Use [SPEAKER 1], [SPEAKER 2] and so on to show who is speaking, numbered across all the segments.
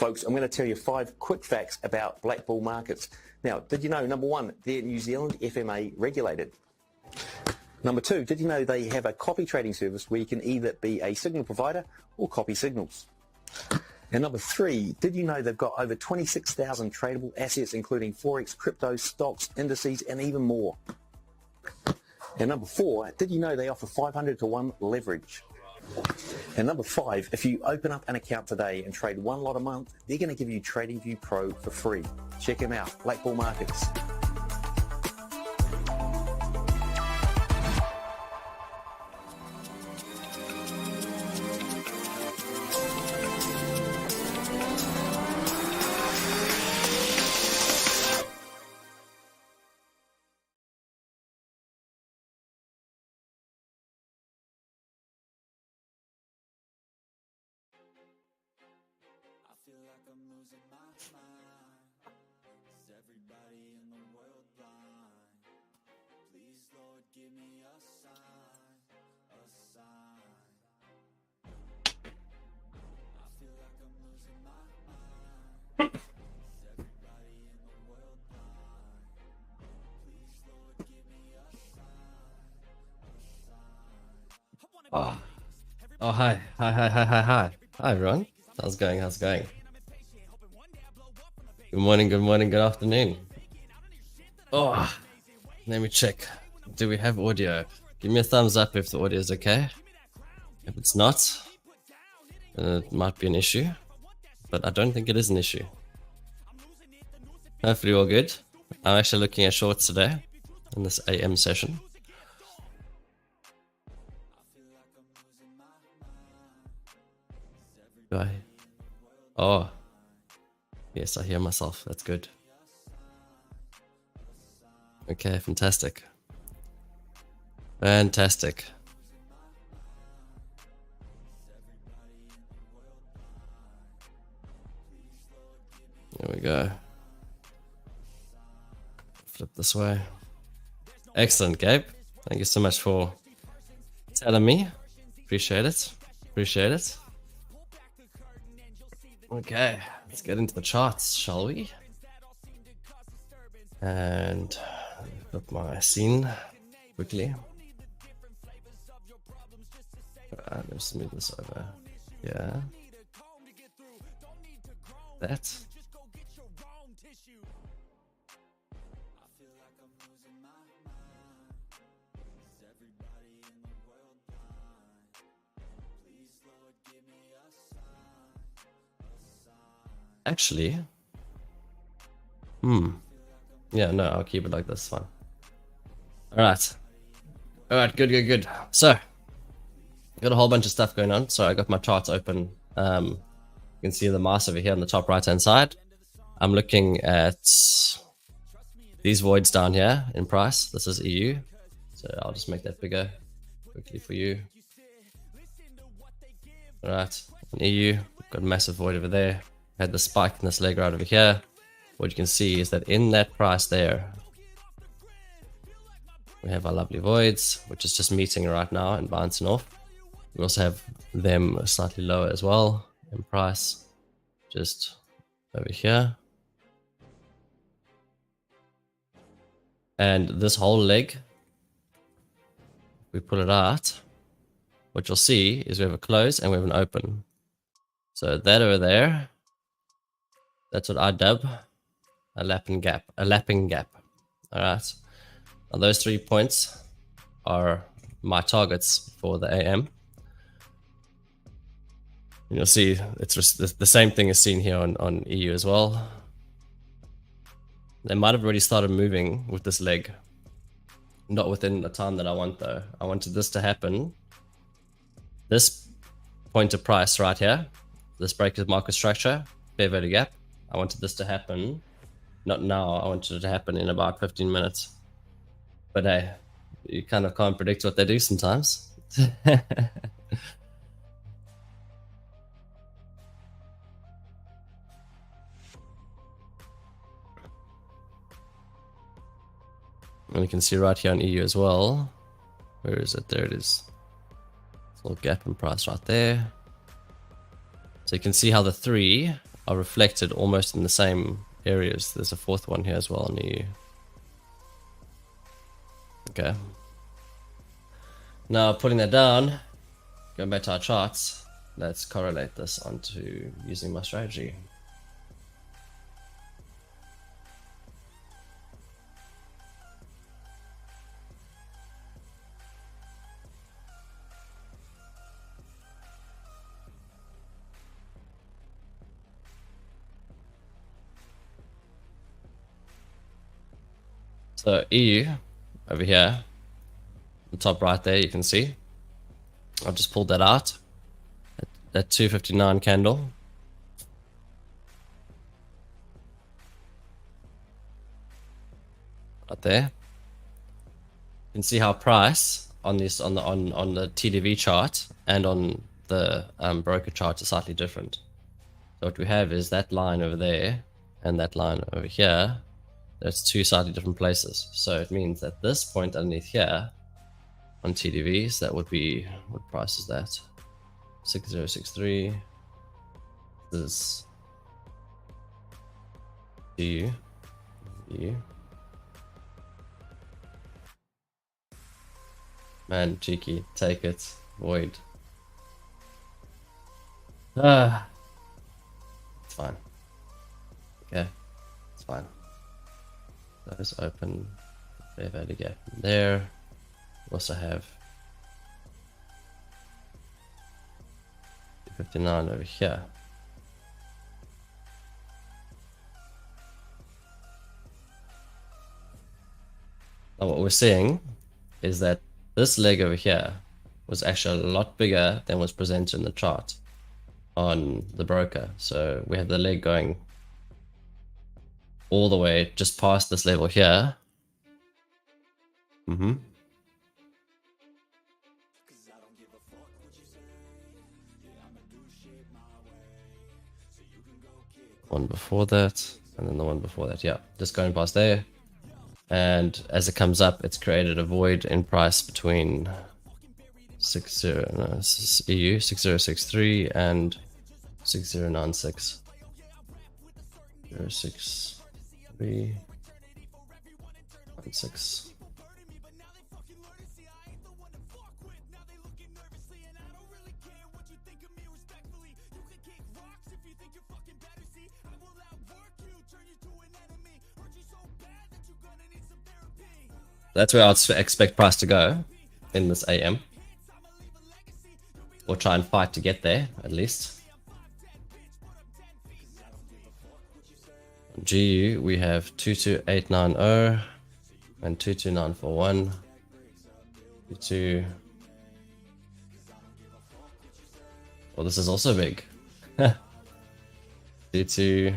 [SPEAKER 1] folks, I'm going to tell you 5 quick facts about black bull markets. Now, did you know, number 1, they're New Zealand FMA regulated? Number 2, did you know they have a copy trading service where you can either be a signal provider or copy signals? And number 3, did you know they've got over 26,000 tradable assets, including Forex, crypto, stocks, indices, and even more? And number 4, did you know they offer 500 to 1 leverage? And number 5, if you open up an account today and trade 1 lot a month, they're going to give you TradingView Pro for free. Check them out, Black Bull Markets.
[SPEAKER 2] Feel like I'm losing my mind. Is everybody in the world blind? Please, Lord, give me a sign, a sign. I feel like I'm losing my mind. Is everybody in the world blind? Please, Lord, give me a sign, a sign.
[SPEAKER 3] Oh, hi. Hi, everyone. How's it going? Good morning, good afternoon. Oh, let me check. Do we have audio? Give me a thumbs up if the audio is okay. If it's not, then it might be an issue, but I don't think it is an issue. Hopefully all good. I'm actually looking at shorts today in this AM session. Oh, yes, I hear myself. That's good. Okay, fantastic. There we go. Flip this way. Excellent, Gabe. Thank you so much for telling me. Appreciate it. Okay, let's get into the charts, shall we? And put my scene quickly. Let's move this over. Yeah. That. Actually, yeah, no, I'll keep it like this, fine. Alright, good. So, got a whole bunch of stuff going on. So I got my charts open. You can see the mouse over here on the top right hand side. I'm looking at these voids down here in price. This is EU, so I'll just make that bigger quickly for you. Alright, in EU, got a massive void over there. Had the spike in this leg right over here. What you can see is that in that price there, we have our lovely voids, which is just meeting right now and bouncing off. We also have them slightly lower as well in price, just over here. And this whole leg, if we pull it out, what you'll see is we have a close and we have an open. So that over there, that's what I dub a lapping gap. All right. Now those 3 points are my targets for the AM. And you'll see it's just the same thing is seen here on EU as well. They might have already started moving with this leg. Not within the time that I want though. I wanted this to happen. This point of price right here. This break is market structure, fair value gap. I wanted this to happen, not now, I wanted it to happen in about 15 minutes. But hey, you kind of can't predict what they do sometimes. And you can see right here on EU as well. Where is it? There it is. It's a little gap in price right there. So you can see how the 3 are reflected almost in the same areas. There's a fourth one here as well on EU. Okay. Now putting that down, going back to our charts, let's correlate this onto using my strategy. So EU over here, the top right there, you can see I've just pulled that out, that 259 candle. Right there. You can see how price on this on the TDV chart and on the broker chart is slightly different. So what we have is that line over there and that line over here. That's two slightly different places. So it means that this point underneath here on TDVs, that would be, what price is that? 6063. This is EU. Man, cheeky, take it, void. It's fine. Okay, it's fine. Those open, fair value gap there. We also have 59 over here. Now what we're seeing is that this leg over here was actually a lot bigger than was presented in the chart on the broker. So we have the leg going all the way just past this level here. One before that, and then the one before that. Yeah, just going past there. And as it comes up, it's created a void in price between EU 6063 and 6096. 06396. That's where I'd expect price to go in this AM, or try and fight to get there at least. On GU we have 22890 and 22941. 22. Well, this is also big. 22890.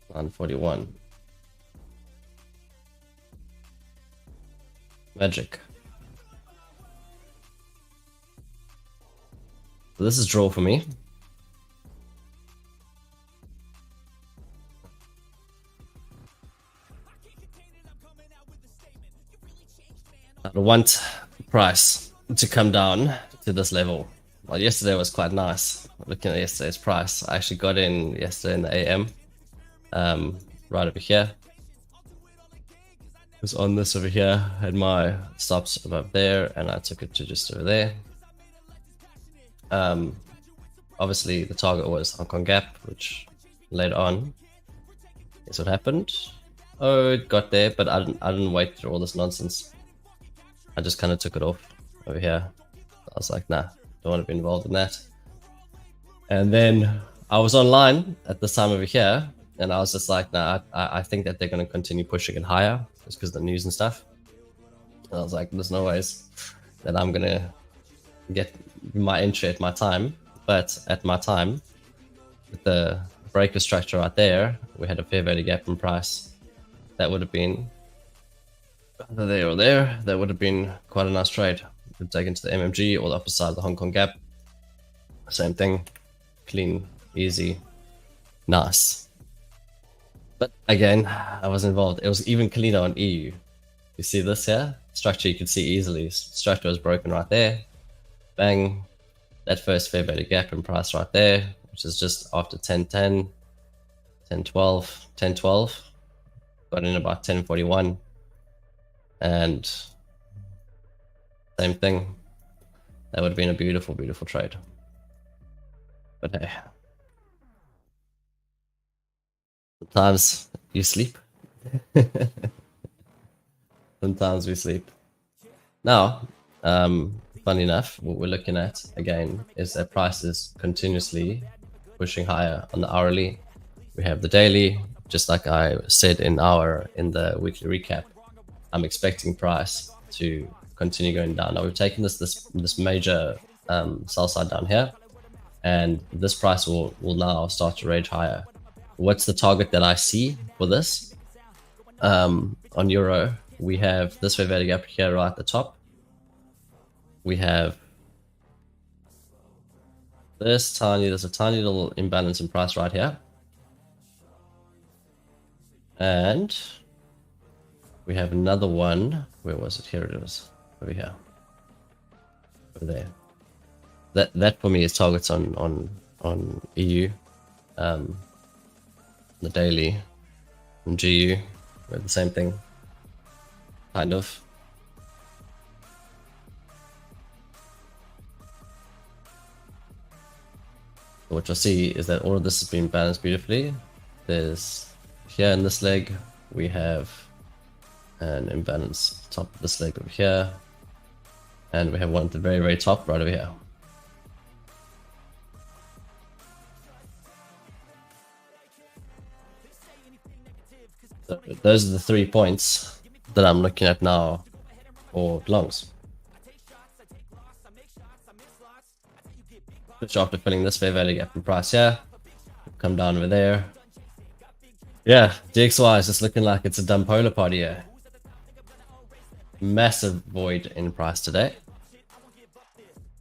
[SPEAKER 3] 941. Magic. So this is draw for me. I want price to come down to this level. Well, yesterday was quite nice. Looking at yesterday's price, I actually got in yesterday in the AM. Right over here. It was on this over here, had my stops above there, and I took it to just over there. Obviously the target was Hong Kong gap, which later on, guess what happened? Oh, it got there, but I didn't wait through all this nonsense. I just kind of took it off over here. I was like, nah, don't want to be involved in that. And then I was online at this time over here, and I was just like, nah, I think that they're going to continue pushing it higher just because of the news and stuff. And I was like, there's no ways that I'm going to get my entry at my time. But at my time, with the breaker structure right there, we had a fair value gap in price. That would have been there or there. That would have been quite a nice trade. Could take into the MMG or the upper side of the Hong Kong gap. Same thing. Clean, easy, nice. But again, I was involved. It was even cleaner on EU. You see this here? structure you can see easily. Structure was broken right there. Bang. That first fair value gap in price right there, which is just after 10.10, 10.12, 10.12. Got in about 10.41. And same thing. That would have been a beautiful, beautiful trade. But hey. Sometimes you sleep. Sometimes we sleep. Now, funny enough, what we're looking at again is that prices continuously pushing higher on the hourly. We have the daily, just like I said in the weekly recap. I'm expecting price to continue going down. Now we've taken this major sell side down here, and this price will now start to rage higher. What's the target that I see for this? On euro, we have this fair value gap here right at the top. We have there's a tiny little imbalance in price right here. And we have another one. Where was it? Here it is. Over here. Over there. That for me is targets on EU. The daily and GU. We're the same thing. Kind of. What you'll see is that all of this has been balanced beautifully. There's here in this leg, we have an imbalance top of this leg over here, and we have one at the very, very top right over here. So those are the 3 points that I'm looking at now for longs. Which after filling this fair value gap in price here, come down over there. Yeah, DXY is just looking like it's a dumb polar party here. Massive void in price today,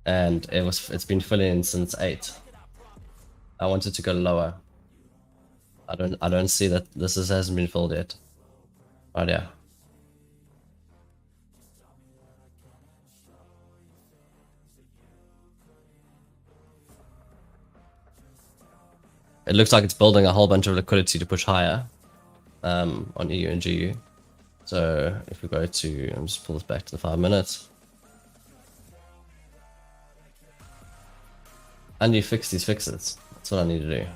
[SPEAKER 3] and it's been filling in since 8. I wanted to go lower. I don't see that this hasn't been filled yet. Right, yeah. It looks like it's building a whole bunch of liquidity to push higher on EU and GU. So if we go to, I'm just pull this back to the 5 minutes. And you fix these fixes. That's what I need to do.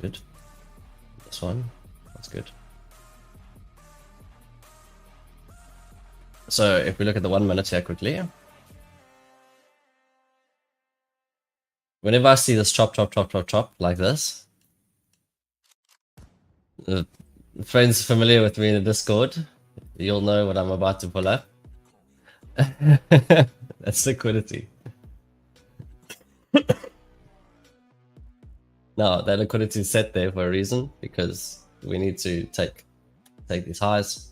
[SPEAKER 3] Good. This one, that's good. So if we look at the 1 minute here quickly, whenever I see this chop like this, friends familiar with me in the Discord, you'll know what I'm about to pull up. That's liquidity. Now that liquidity is set there for a reason, because we need to take these highs.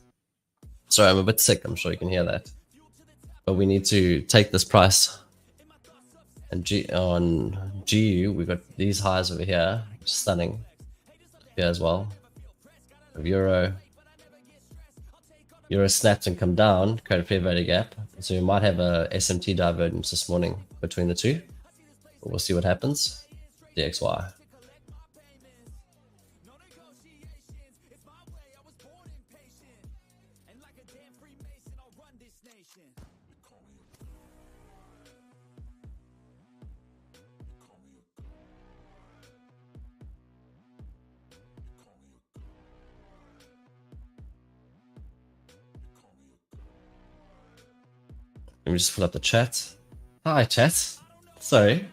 [SPEAKER 3] Sorry, I'm a bit sick, I'm sure you can hear that. But we need to take this price. And on GU, we've got these highs over here, which is stunning. Here as well. Of Euro snapped and come down, create a fair value gap. So we might have a SMT divergence this morning between the two. But we'll see what happens. DXY. Let me just pull up the chat. Hi, chat. Sorry.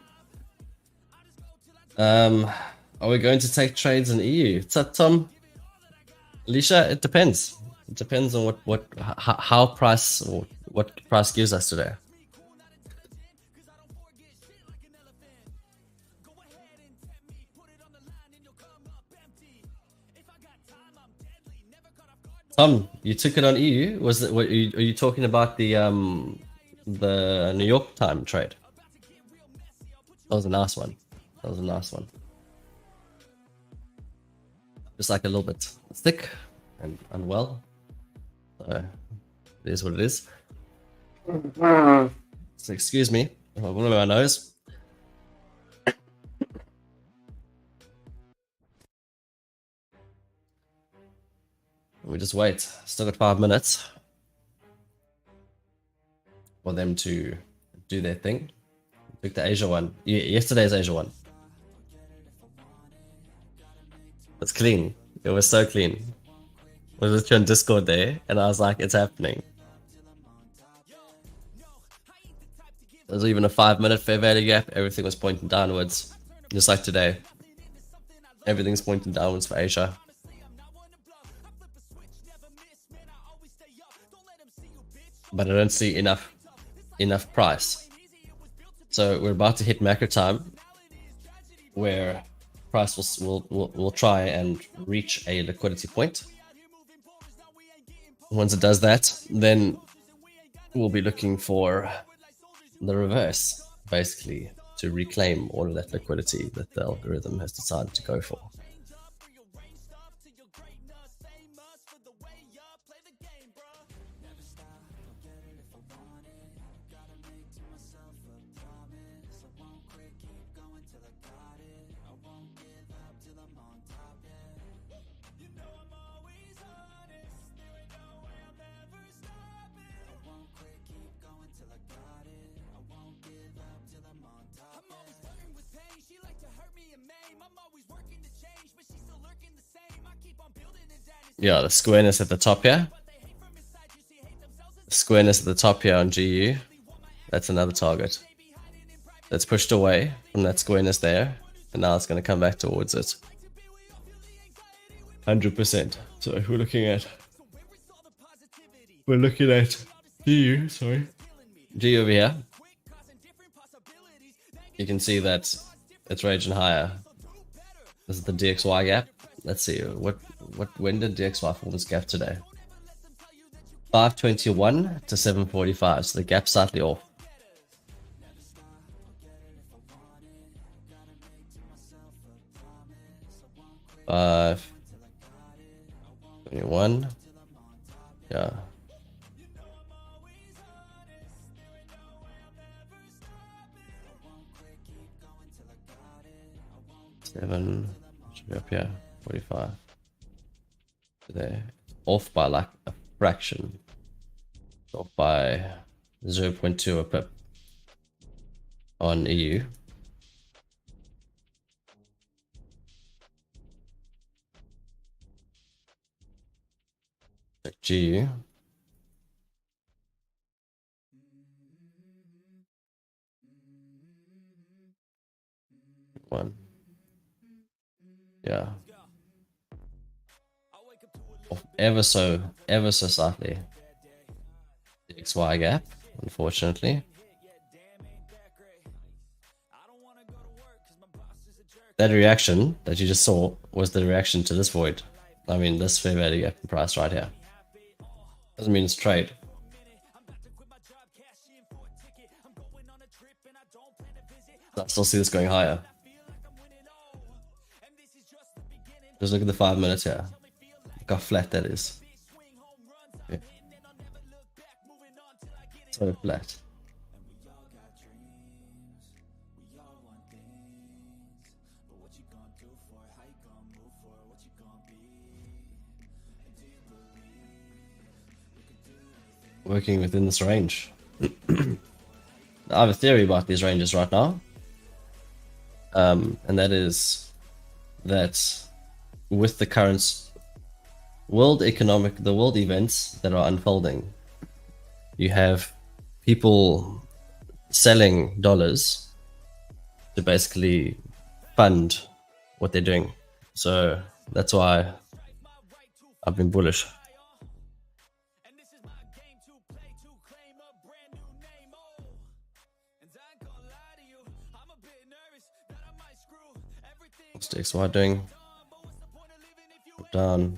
[SPEAKER 3] Are we going to take trades in EU? What's up, Tom? Alicia, it depends. It depends on how price, or what price gives us today. Tom, you took it on EU. Was it? Are you talking about the New York time trade? That was a nice one. That was a nice one. Just like a little bit thick and unwell. So it is what it is. So excuse me. I'm going to my nose. We just wait. Still got 5 minutes for them to do their thing. Took the Asia one. Yesterday's Asia one. It's clean. It was so clean. We was on Discord there, and I was like, "It's happening." There's even a 5-minute fair value gap. Everything was pointing downwards, just like today. Everything's pointing downwards for Asia. But I don't see enough price. So we're about to hit macro time, where price will try and reach a liquidity point. Once it does that, then we'll be looking for the reverse, basically, to reclaim all of that liquidity that the algorithm has decided to go for. Yeah, the squareness at the top here. The squareness at the top here on GU. That's another target. That's pushed away from that squareness there, and now it's going to come back towards it. 100%. So if we're looking at GU, sorry. GU over here. You can see that it's raging higher. This is the DXY gap. Let's see when did DXY form this gap today? 521 to 745, so the gap's slightly off. Five 21. Yeah. Seven should be up here. 45. There. Off by like a fraction. Off by 0.2 a pip on EU. GU. One. Yeah. Off ever so slightly. The XY gap, unfortunately. That reaction that you just saw was the reaction to this void. I mean, this fair value gap price right here. Doesn't mean it's trade. I still see this going higher. Just look at the 5 minutes here. Look how flat that is. Yeah. So flat. Working within this range. I have a theory about these ranges right now. And that is that with the current world events that are unfolding, you have people selling dollars to basically fund what they're doing. So that's why I've been bullish. What's DXY doing? Down.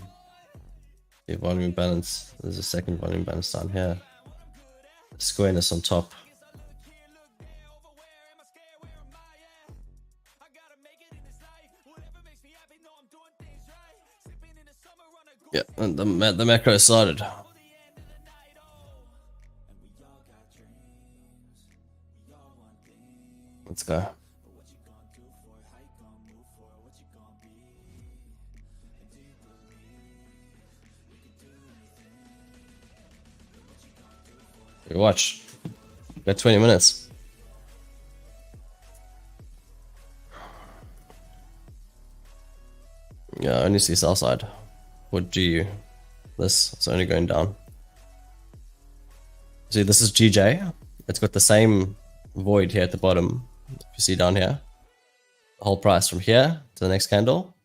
[SPEAKER 3] The volume balance. There's a second volume balance down here. Squareness on top. Yeah, and the macro started. Let's go. You watch. Got 20 minutes. Yeah, I only see south side. What GU? This is only going down. See, this is GJ. It's got the same void here at the bottom. If you see down here, the whole price from here to the next candle,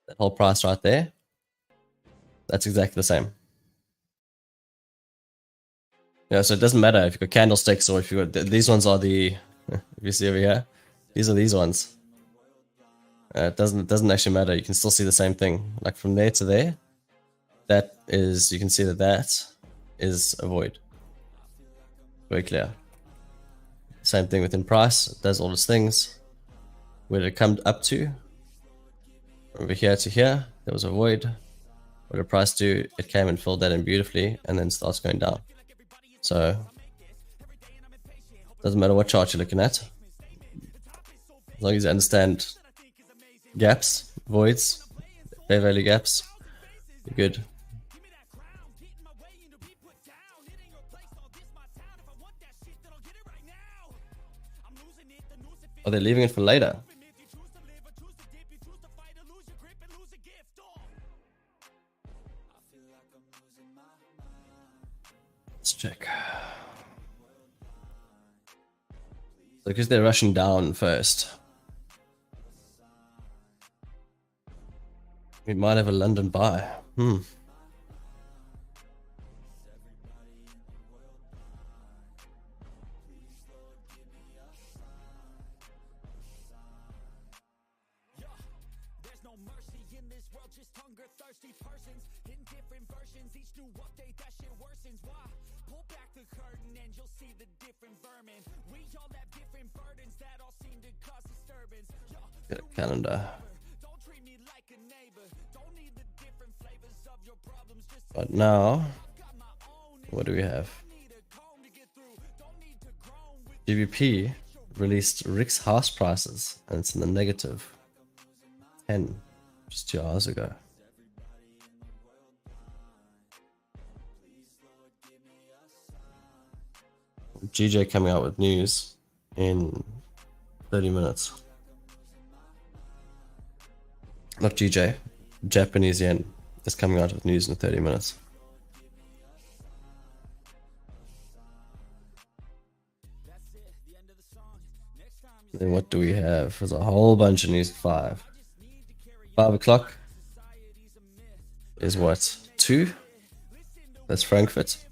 [SPEAKER 3] that whole price right there, that's exactly the same. Yeah, so it doesn't matter if you've got candlesticks or if you've got these ones are the if you see over here, these are these ones. It doesn't actually matter. You can still see the same thing. Like from there to there, that is, you can see that is a void. Very clear. Same thing within price. It does all its things. Where did it come up to? Over here to here, there was a void. What did price do? It came and filled that in beautifully and then starts going down. So, doesn't matter what chart you're looking at. As long as you understand gaps, voids, fair value gaps, you're good. Oh, they're leaving it for later. Let's check. So because they're rushing down first, we might have a London buy. Get a calendar. But now, what do we have? GBP released Rick's house prices, and it's in the negative 10 just 2 hours ago. GJ coming out with news in 30 minutes. Not GJ, Japanese yen is coming out with news in 30 minutes. Then what do we have? There's a whole bunch of news at 5. 5 o'clock is what? 2? That's Frankfurt.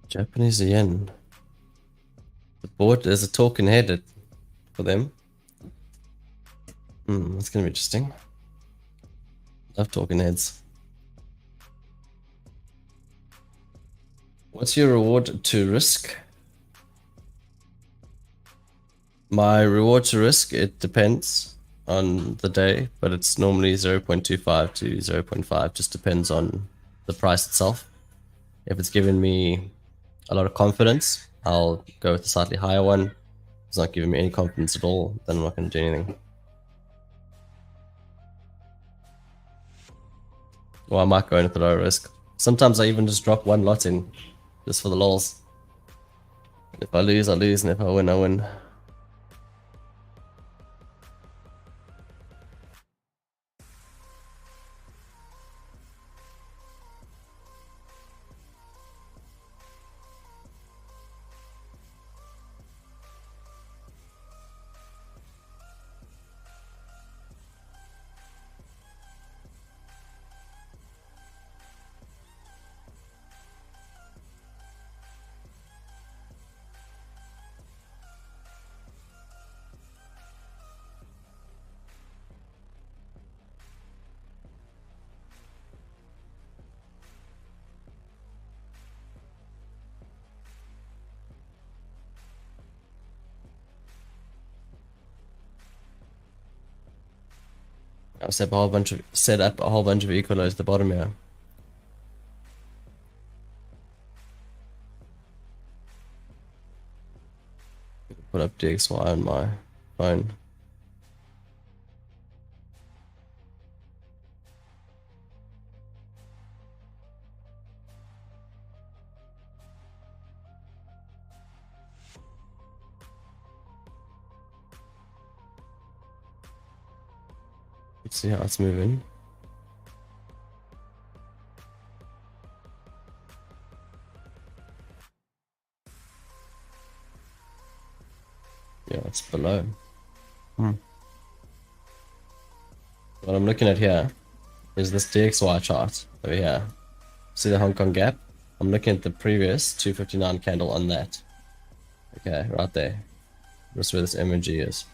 [SPEAKER 3] Japanese yen. The board is a token headed for them. That's gonna be interesting. Love token heads. What's your reward to risk? My reward to risk, it depends on the day, but it's normally 0.25 to 0.5. Just depends on the price itself. If it's giving me a lot of confidence, I'll go with a slightly higher one. If it's not giving me any confidence at all, then I'm not going to do anything. Or I might go in at the lower risk. Sometimes I even just drop one lot in, just for the lols. If I lose, I lose, and if I win, I win. set up a whole bunch of equal lows at the bottom here. Put up DXY on my phone. Let's see how it's moving. Yeah, it's below. What I'm looking at here is this DXY chart over here. See the Hong Kong gap? I'm looking at the previous 259 candle on that. Okay, right there. That's where this MG is.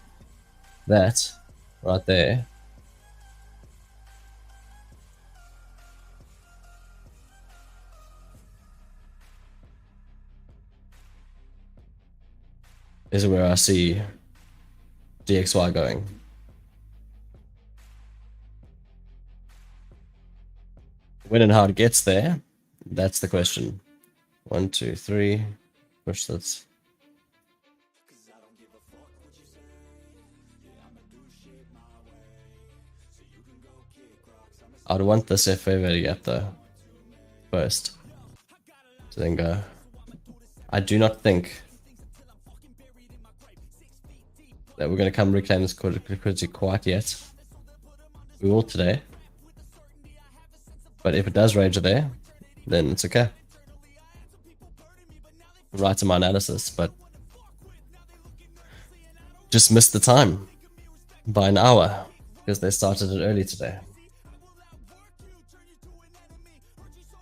[SPEAKER 3] That, right there, is where I see DXY going. When and how it gets there, that's the question. 1, 2, 3. Push that. I'd want this FA value gap though first. So then go. I do not think that we're going to come reclaim this liquidity quite yet. We will today. But if it does rage there, then it's okay. Right in my analysis, but just missed the time by an hour because they started it early today.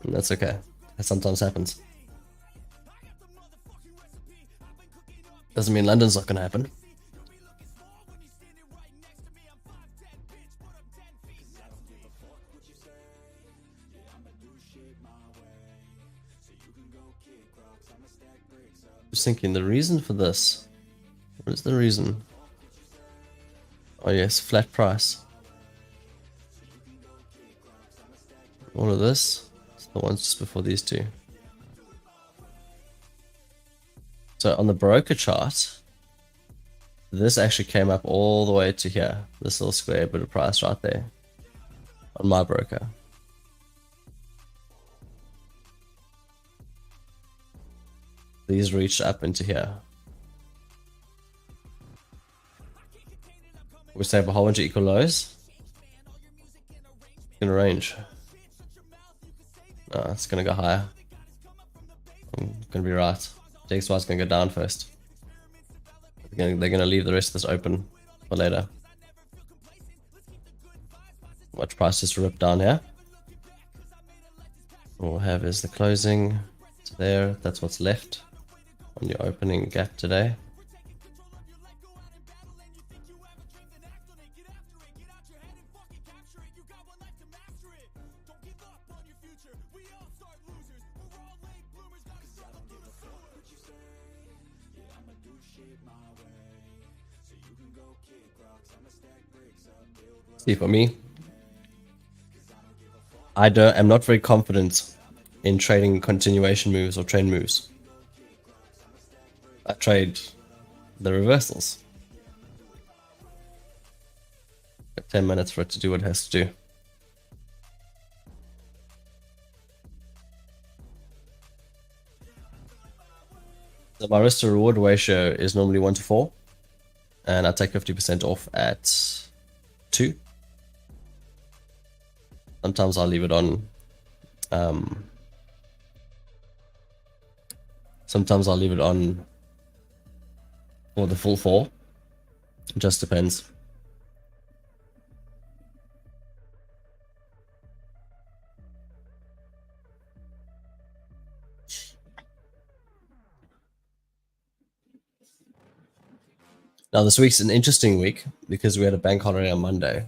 [SPEAKER 3] And that's okay. That sometimes happens. Doesn't mean London's not going to happen. Just thinking the reason for this. What is the reason? Oh yes, flat price. All of this. It's the ones just before these two. So on the broker chart, this actually came up all the way to here. This little square bit of price right there. On my broker. These reached up into here. We say a whole bunch of equal lows. It's gonna range. No, it's gonna go higher. I'm gonna be right. DXY is gonna go down first. They're gonna leave the rest of this open for later. Watch price just rip down here. What we'll have is the closing. It's there. That's what's left on your opening gap today. See, for me, I'm not very confident in trading continuation moves or trend moves. I trade the reversals. Got 10 minutes for it to do what it has to do. So my risk to reward ratio is normally 1 to 4, and I take 50% off at 2. Sometimes I'll leave it on. Sometimes I'll leave it on for the full 4. It just depends. Now this week's an interesting week because we had a bank holiday on Monday.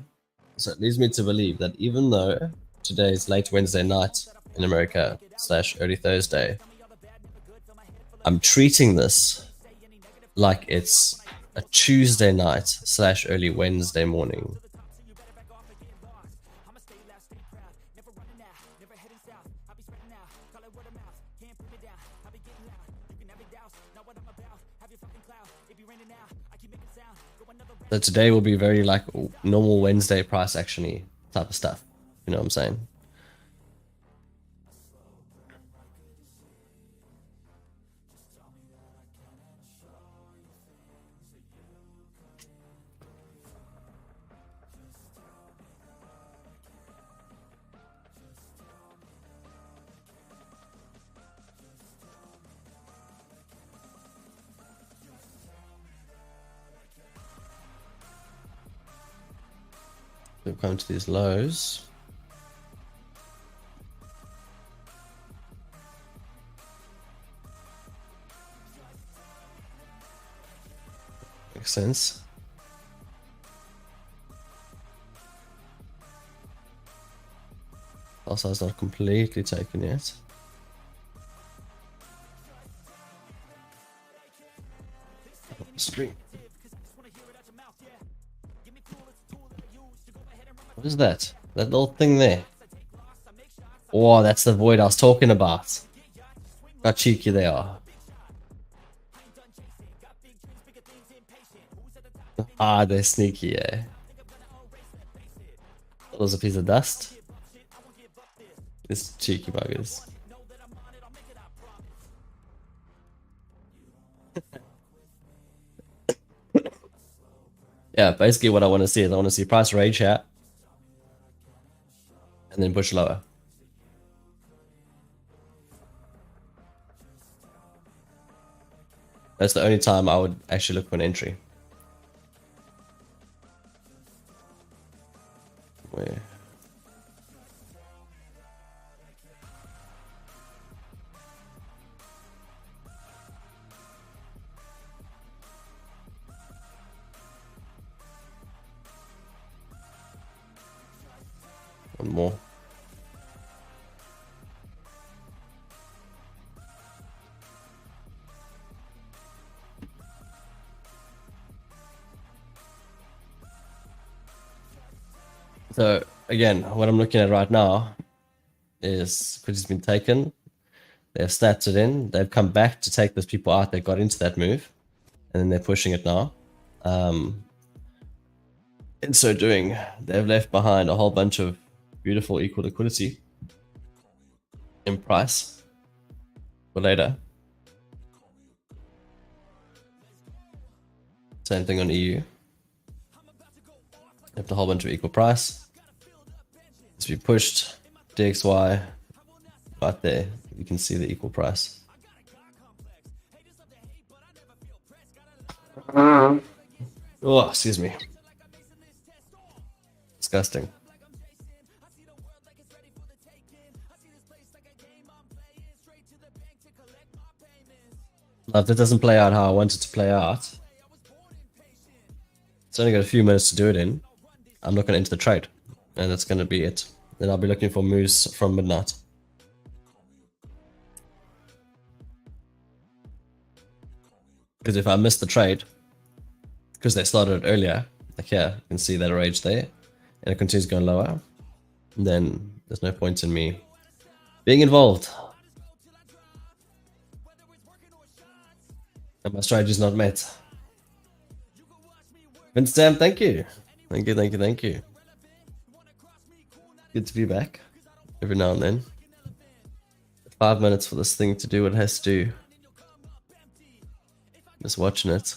[SPEAKER 3] So it leads me to believe that even though today is late Wednesday night in America / early Thursday, I'm treating this like it's a Tuesday night / early Wednesday morning. So today will be very like normal Wednesday price actiony type of stuff. You know what I'm saying? We've come to these lows. Makes sense. Also, it's not completely taken yet. Stream. What is that? That little thing there? Oh, that's the void I was talking about. How cheeky they are. Ah, they're sneaky, yeah. That was a piece of dust. These cheeky buggers. Yeah, basically what I want to see is I want to see price rage here. And then push lower. That's the only time I would actually look for an entry. Where? One more. So again, what I'm looking at right now is because it's been taken, they've snapped it in, they've come back to take those people out that got into that move, and then they're pushing it now. In so doing, they've left behind a whole bunch of beautiful equal liquidity in price for later. Same thing on EU. Left a whole bunch of equal price. As we pushed DXY right there, you can see the equal price. Oh, excuse me. Disgusting. Now, if that doesn't play out how I want it to play out, it's only got a few minutes to do it in. I'm not going to enter the trade, and that's going to be it. Then I'll be looking for moves from midnight. Because if I miss the trade, because they started earlier, like here, you can see that rage there, and it continues going lower, then there's no point in me being involved. And my strategy is not met. Vince Sam, thank you. Thank you, thank you, thank you. Good to be back every now and then. 5 minutes for this thing to do what it has to do. Just watching it.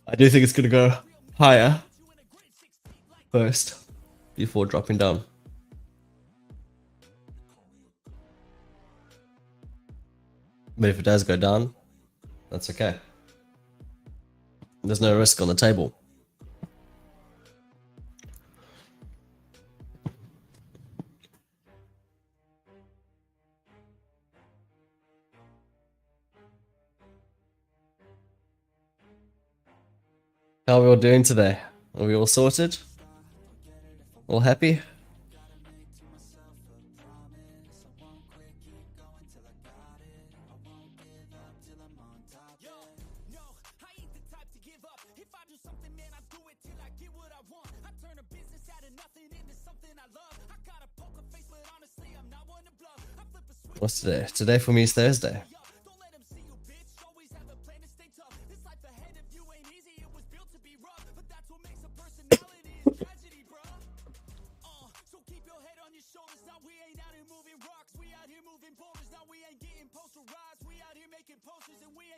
[SPEAKER 3] I do think it's going to go higher first before dropping down. But if it does go down, that's okay. There's no risk on the table. How are we all doing today? Are we all sorted? All happy? What's today? Today for me is Thursday.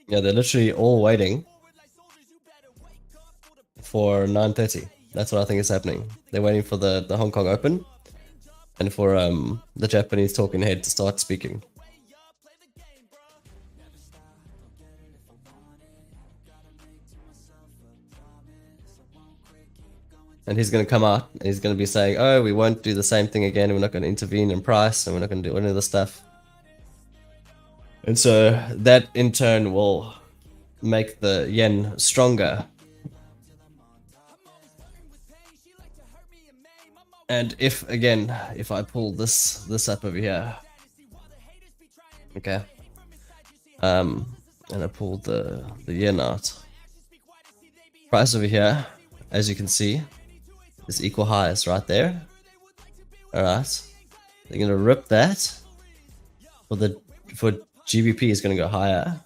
[SPEAKER 3] Yeah, they're literally all waiting for 9:30. That's what I think is happening. They're waiting for the Hong Kong Open and for the Japanese talking head to start speaking. And he's going to come out and he's going to be saying, oh, we won't do the same thing again. We're not going to intervene in price and we're not going to do any of this stuff. And so that in turn will make the yen stronger. And if I pull this up over here, okay, and I pull the yen out, price over here, as you can see, is equal highs right there. All right, they're gonna rip that for GBP is gonna go higher,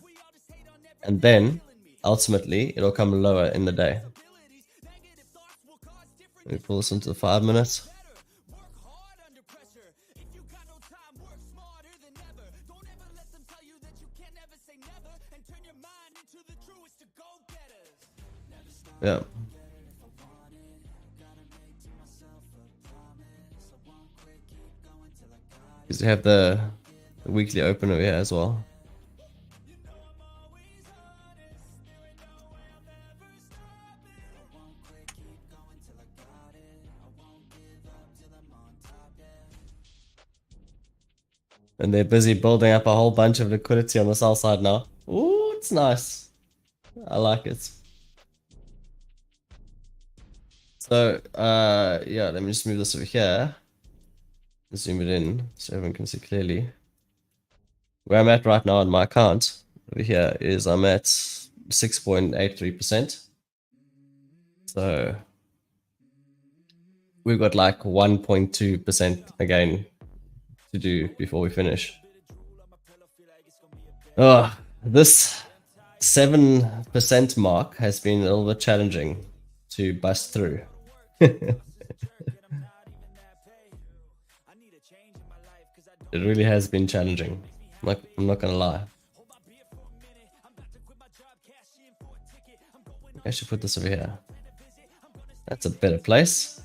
[SPEAKER 3] and then ultimately it'll come lower in the day. Let me pull this into the 5 minutes. Yeah. Because we have the weekly open over here as well. And they're busy building up a whole bunch of liquidity on the sell side now. Ooh, it's nice. I like it. So, yeah, let me just move this over here. Zoom it in so everyone can see clearly. Where I'm at right now on my account over here is I'm at 6.83%. So we've got like 1.2% again to do before we finish. Oh, this 7% mark has been a little bit challenging to bust through. It really has been challenging. I'm not gonna lie. I should put this over here. That's a better place.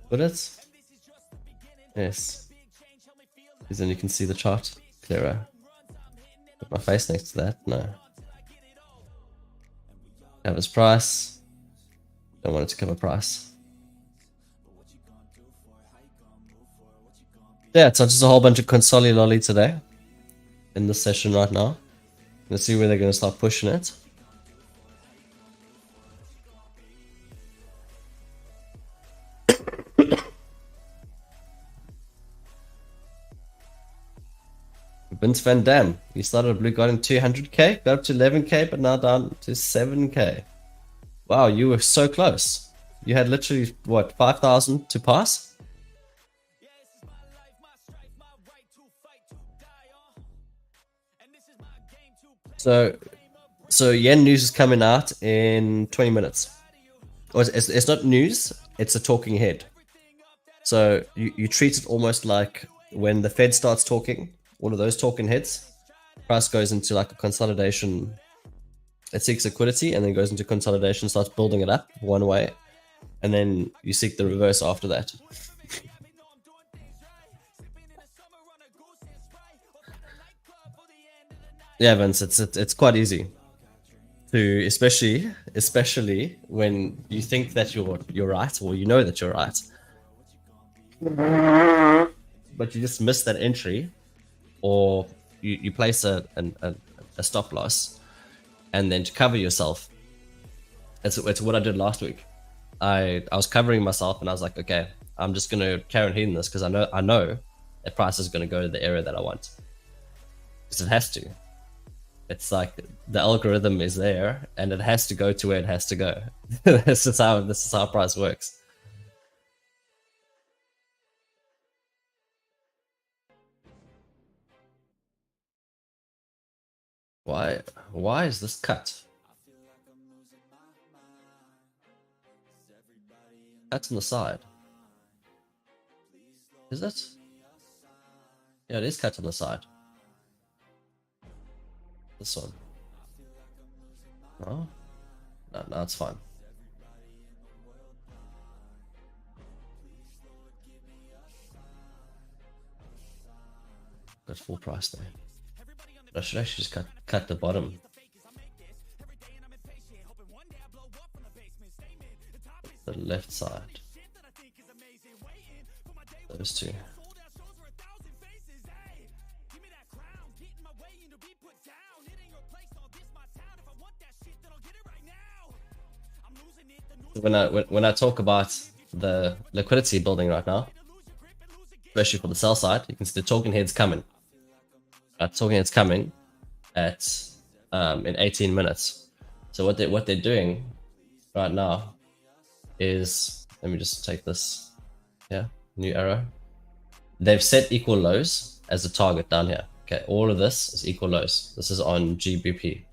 [SPEAKER 3] Put it. Yes. Because then you can see the chart clearer. Put my face next to that. No. Have his price. Don't want it to cover price. Yeah, so just a whole bunch of consoli lolly today in this session right now. Let's see where they're going to start pushing it. Vince Van Dam, he started a blue garden 200k, got up to 11k, but now down to 7k. Wow, you were so close. You had literally, what, 5,000 to pass? So yen news is coming out in 20 minutes. Or it's not news, it's a talking head. So you treat it almost like when the Fed starts talking, one of those talking heads, price goes into like a consolidation. It seeks liquidity and then goes into consolidation, starts building it up one way, and then you seek the reverse after that. Yeah, Vince, it's quite easy to, especially when you think that you're right, or you know that you're right, but you just miss that entry, or you place a stop loss, and then to cover yourself. It's what I did last week. I was covering myself, and I was like, okay, I'm just gonna carry on hitting this because I know that price is gonna go to the area that I want, because it has to. It's like the algorithm is there and it has to go to where it has to go. This is how price works. Why is this cut? That's on the side. Is it? Yeah, it is cut on the side. This one. Oh? No, it's fine. Got full price there. I should actually just cut the bottom. The left side. Those two. When I talk about the liquidity building right now, especially for the sell side, you can see the talking heads coming. Talking heads coming at in 18 minutes. So what they're doing right now is, let me just take this, yeah, new arrow. They've set equal lows as a target down here. Okay, all of this is equal lows. This is on GBP.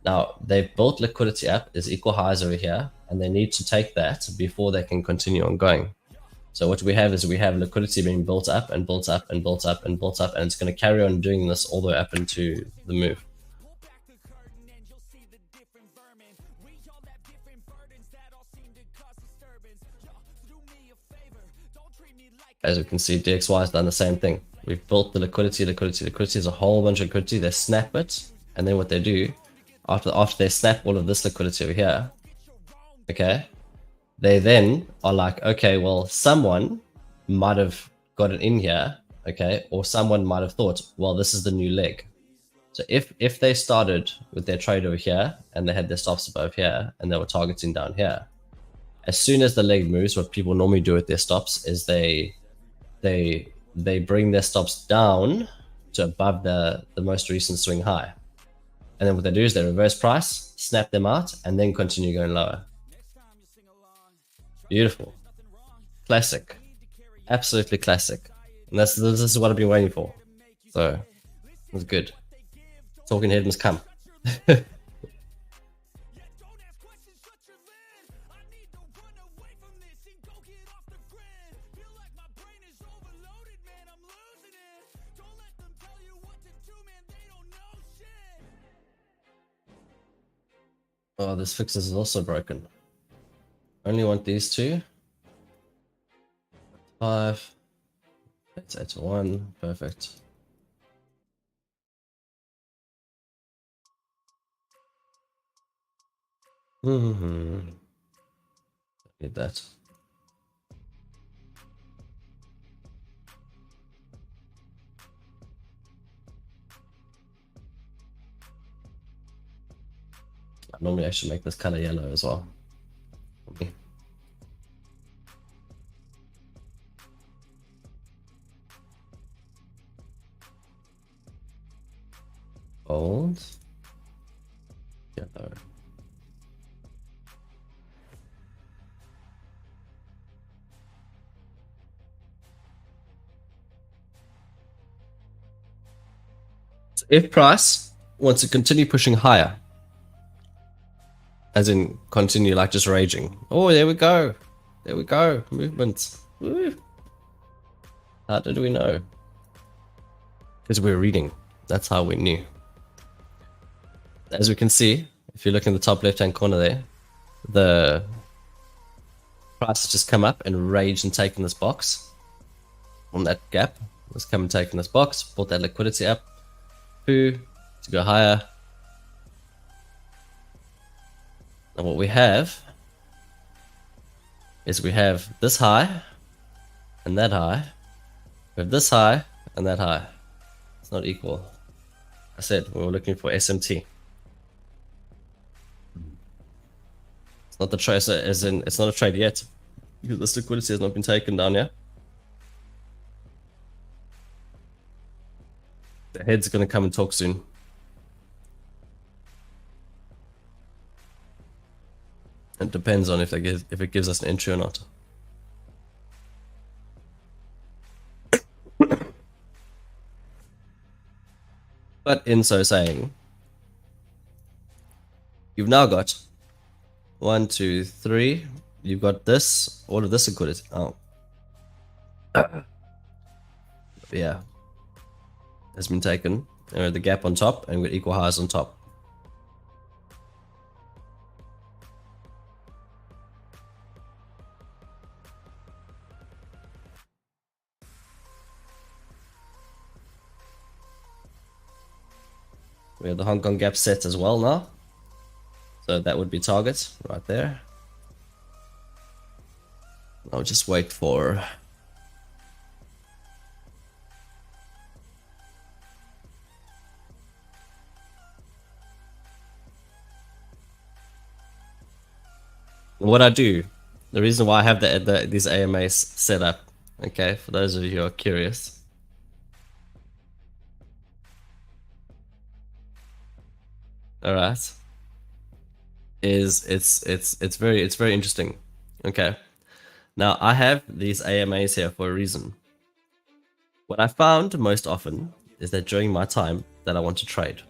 [SPEAKER 3] Now they've built liquidity up as equal highs over here, and they need to take that before they can continue on going. So what we have is we have liquidity being built up and built up and built up and built up, and it's going to carry on doing this all the way up into the move. As you can see, DXY has done the same thing. We've built the liquidity. Liquidity is a whole bunch of liquidity. They snap it, and then what they do, after they snap all of this liquidity over here, okay, they then are like, okay, well, someone might have gotten in here, okay, or someone might have thought, well, this is the new leg. So if they started with their trade over here and they had their stops above here and they were targeting down here, as soon as the leg moves, what people normally do with their stops is they bring their stops down to above the most recent swing high. And then what they do is they reverse price, snap them out, and then continue going lower. Beautiful. Classic. Absolutely classic. And this is what I've been waiting for. So, it was good. Talking head must come. Oh, this fixes is also broken. Only want these two. 5. Let's add to 1. Perfect. Need that. Normally I should make this color yellow as well. Okay. Bold. Yellow. So if price wants to continue pushing higher, as in continue like just raging. Oh, there we go. There we go. Movement. Woo. How did we know? Because we're reading. That's how we knew. As we can see, if you look in the top left hand corner there, the price has just come up and raged and taken this box on that gap. Let's come and take in this box, brought that liquidity up to go higher. And what we have is we have this high and that high. We have this high and that high. It's not equal. I said we were looking for SMT. It's not the trade, as in it's not a trade yet because this liquidity has not been taken down yet. The head's going to come and talk soon. It depends on if it gives us an entry or not. But in so saying, you've now got 1, 2, 3. You've got this, all of this liquidity. Oh, yeah, has been taken. And the gap on top, and we've got equal highs on top. We have the Hong Kong gap set as well now. So that would be target right there. I'll just wait for what I do. The reason why I have these AMAs set up, okay, for those of you who are curious. All right, it's very interesting. Okay, now I have these AMAs here for a reason. What I found most often is that during my time that I want to trade,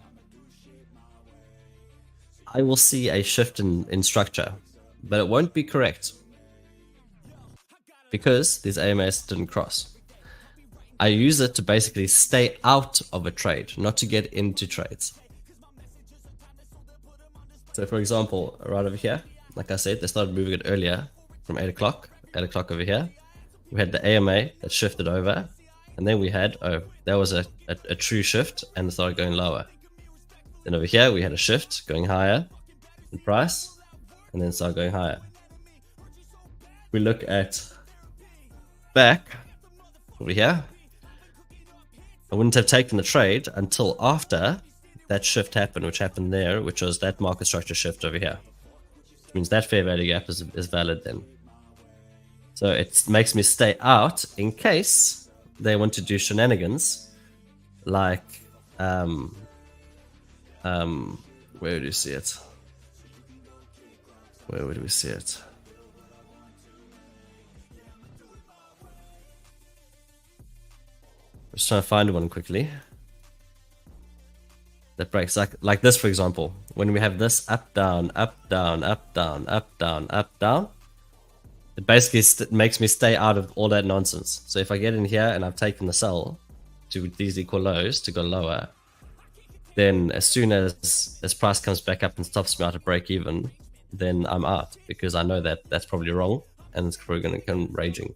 [SPEAKER 3] I will see a shift in structure, but it won't be correct because these AMAs didn't cross. I use it to basically stay out of a trade, not to get into trades. So for example, right over here, like I said, they started moving it earlier from 8 o'clock over here. We had the AMA that shifted over, and then we had, oh, that was a true shift, and it started going lower. Then over here, we had a shift going higher in price, and then started going higher. We look at back over here, I wouldn't have taken the trade until after that shift happened, which happened there, which was that market structure shift over here. Which means that fair value gap is valid then. So it makes me stay out in case they want to do shenanigans, like where do you see it? Where would we see it? Just trying to find one quickly. That breaks like this, for example. When we have this up, down, up, down, up, down, up, down, up, down, it basically makes me stay out of all that nonsense. So if I get in here and I've taken the sell to these equal lows to go lower, then as soon as price comes back up and stops me out at break even, then I'm out because I know that that's probably wrong and it's probably going to come raging.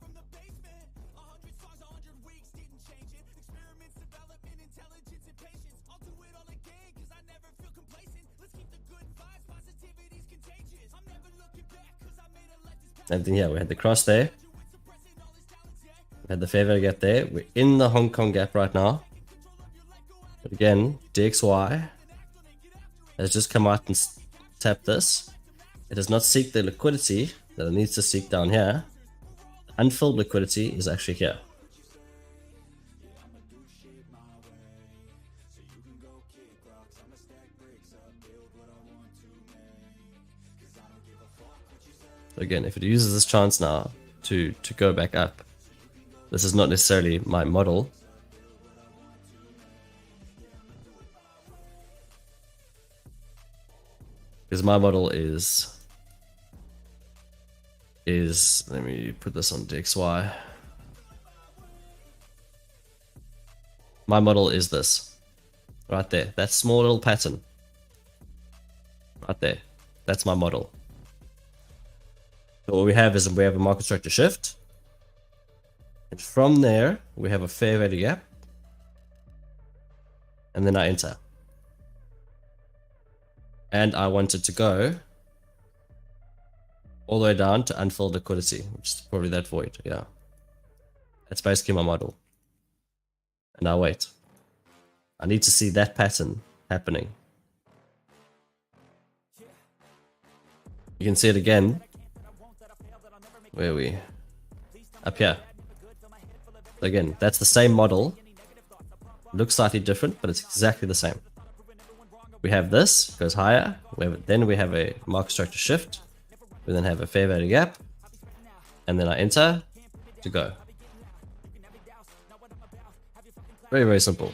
[SPEAKER 3] And then yeah, we had the cross there. We had the fair value gap there. We're in the Hong Kong gap right now. But again, DXY has just come out and tapped this. It does not seek the liquidity that it needs to seek down here. Unfilled liquidity is actually here. Again, if it uses this chance now to go back up, this is not necessarily my model. Because my model is let me put this on DXY. My model is this right there, that small little pattern right there. That's my model. So what we have is we have a market structure shift, and from there we have a fair value gap, and then I enter, and I want it to go all the way down to unfilled liquidity, which is probably that void. Yeah, that's basically my model, and I wait. I need to see that pattern happening. You can see it again. Where are we? Up here. Again, that's the same model. Looks slightly different, but it's exactly the same. We have this, goes higher. Then we have a market structure shift. We then have a fair value gap. And then I enter to go. Very, very simple.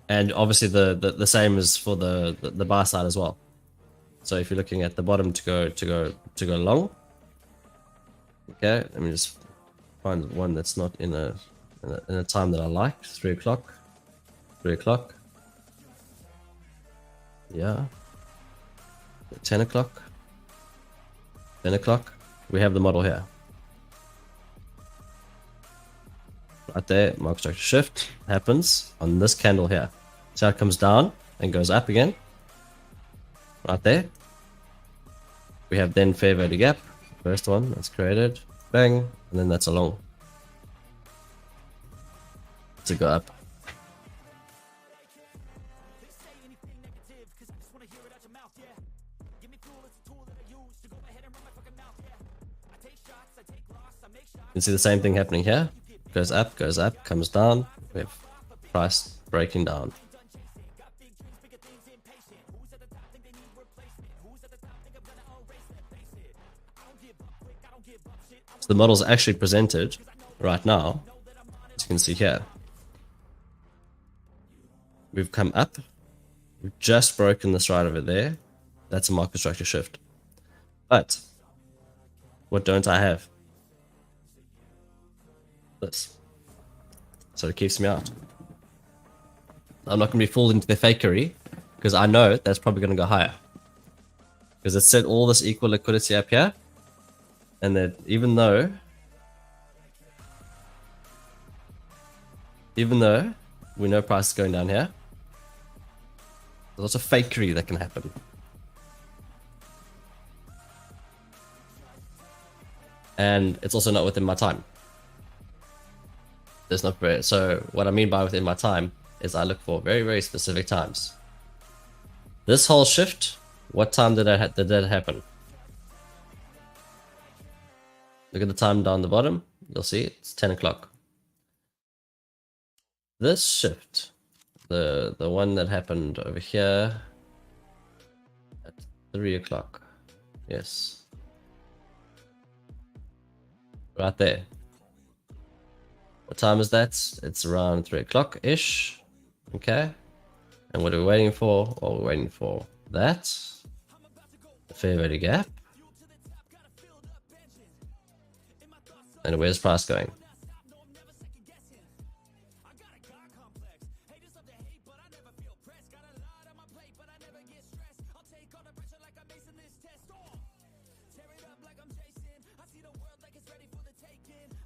[SPEAKER 3] And obviously the same is for the buy side as well. So if you're looking at the bottom to go long, okay, let me just find one that's not in a time that I like. 3 o'clock, 3 o'clock, yeah, 10 o'clock, 10 o'clock. We have the model here. Right there, market structure shift happens on this candle here. So it comes down and goes up again. Right there. We have then fair value gap. First one that's created. Bang. And then that's a long. To go up. You can see the same thing happening here. Goes up, comes down. We have price breaking down. So the model's actually presented right now, as you can see here. We've come up, we've just broken this right over there. That's a market structure shift. But what don't I have? This. So it keeps me out. I'm not going to be fooled into the fakery because I know that's probably going to go higher. Because it said all this equal liquidity up here. And that even though we know price is going down here, there's lots of fakery that can happen. And it's also not within my time. There's not very, so what I mean by within my time is I look for very, very specific times. This whole shift, what time did that happen? Look at the time down the bottom. You'll see it's 10 o'clock. This shift, the one that happened over here at 3 o'clock. Yes. Right there. What time is that? It's around 3 o'clock-ish. Okay. And what are we waiting for? Well, we're waiting for that. The fair value gap. And where's price going?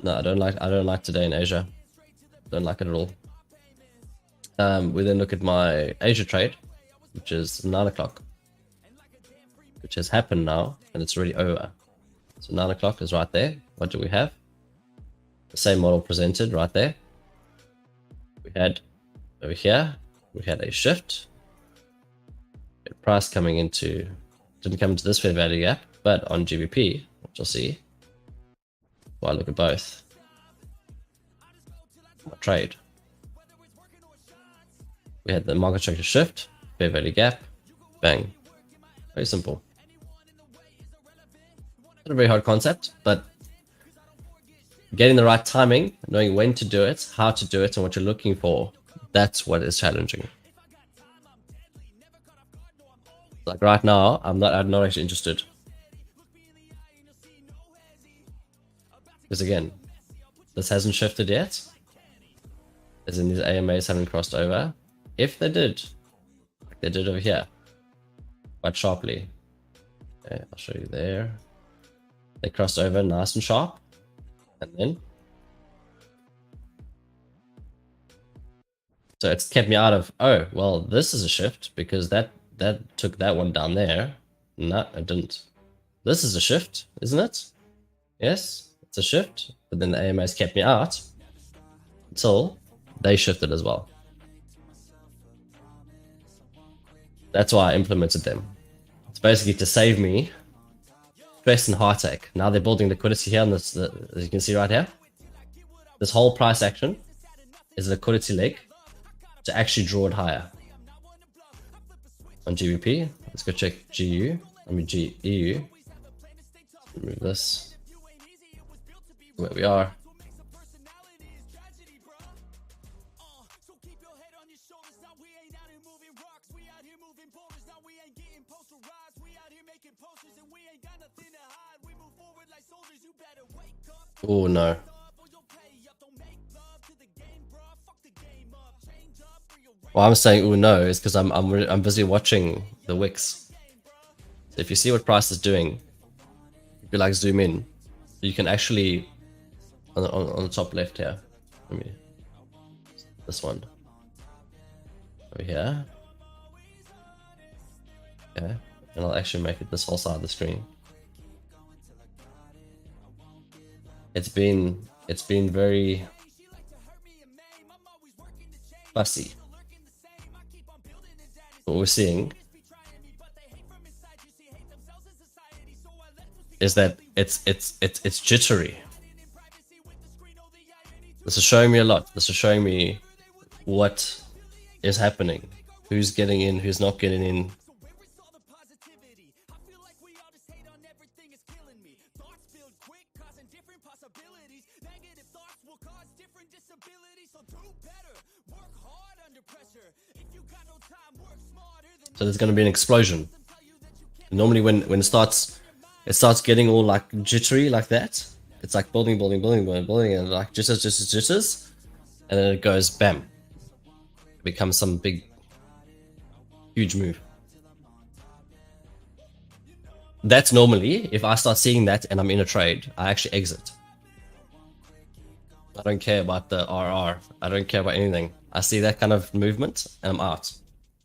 [SPEAKER 3] No, I don't like today in Asia. Don't like it at all. We then look at my Asia trade, which is 9 o'clock, which has happened now, and it's already over. So 9 o'clock is right there. What do we have? The same model presented right there. We had over here, we had a shift. Price coming into, didn't come into this fair value gap, but on GBP, which you'll see. Well, I look at both. My trade. We had the market structure shift, fair value gap, bang. Very simple. Not a very hard concept, but getting the right timing, knowing when to do it, how to do it, and what you're looking for, that's what is challenging. Like right now, I'm not actually interested. Because again, this hasn't shifted yet. As in these AMAs haven't crossed over. If they did, like they did over here, quite sharply. Okay, I'll show you there. They crossed over nice and sharp. And then, so it's kept me out of, oh, well, this is a shift because that took that one down there. No, it didn't. This is a shift, isn't it? Yes. It's a shift, but then the AMAs kept me out until they shifted as well. That's why I implemented them. It's basically to save me stress and heartache. Now they're building liquidity here, and this, as you can see right here, this whole price action is a liquidity leg to actually draw it higher. On GBP, let's go check GU. I mean GEU. Remove this. Where we are. Oh no. Why I'm saying oh no is because I'm busy watching the wicks. So if you see what price is doing, if you like zoom in, you can actually on the top left here. Let me this one over here. Okay, and I'll actually make it this whole side of the screen. It's been very fussy. What we're seeing is that it's jittery. This is showing me a lot. This is showing me what is happening, who's getting in, who's not getting in. So there's going to be an explosion. Normally when it starts getting all like jittery like that. It's like building, and like jitters, and then it goes bam. It becomes some big, huge move. That's normally, if I start seeing that and I'm in a trade, I actually exit. I don't care about the RR. I don't care about anything. I see that kind of movement and I'm out.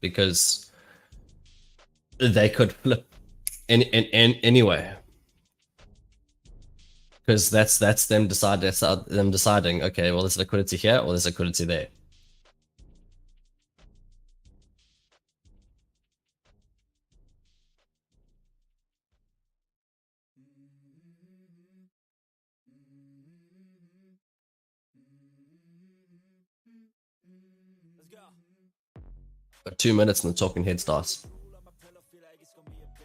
[SPEAKER 3] Because they could flip anyway. Because that's them deciding, okay, well there's liquidity here or there's liquidity there. Got 2 minutes and the talking head starts.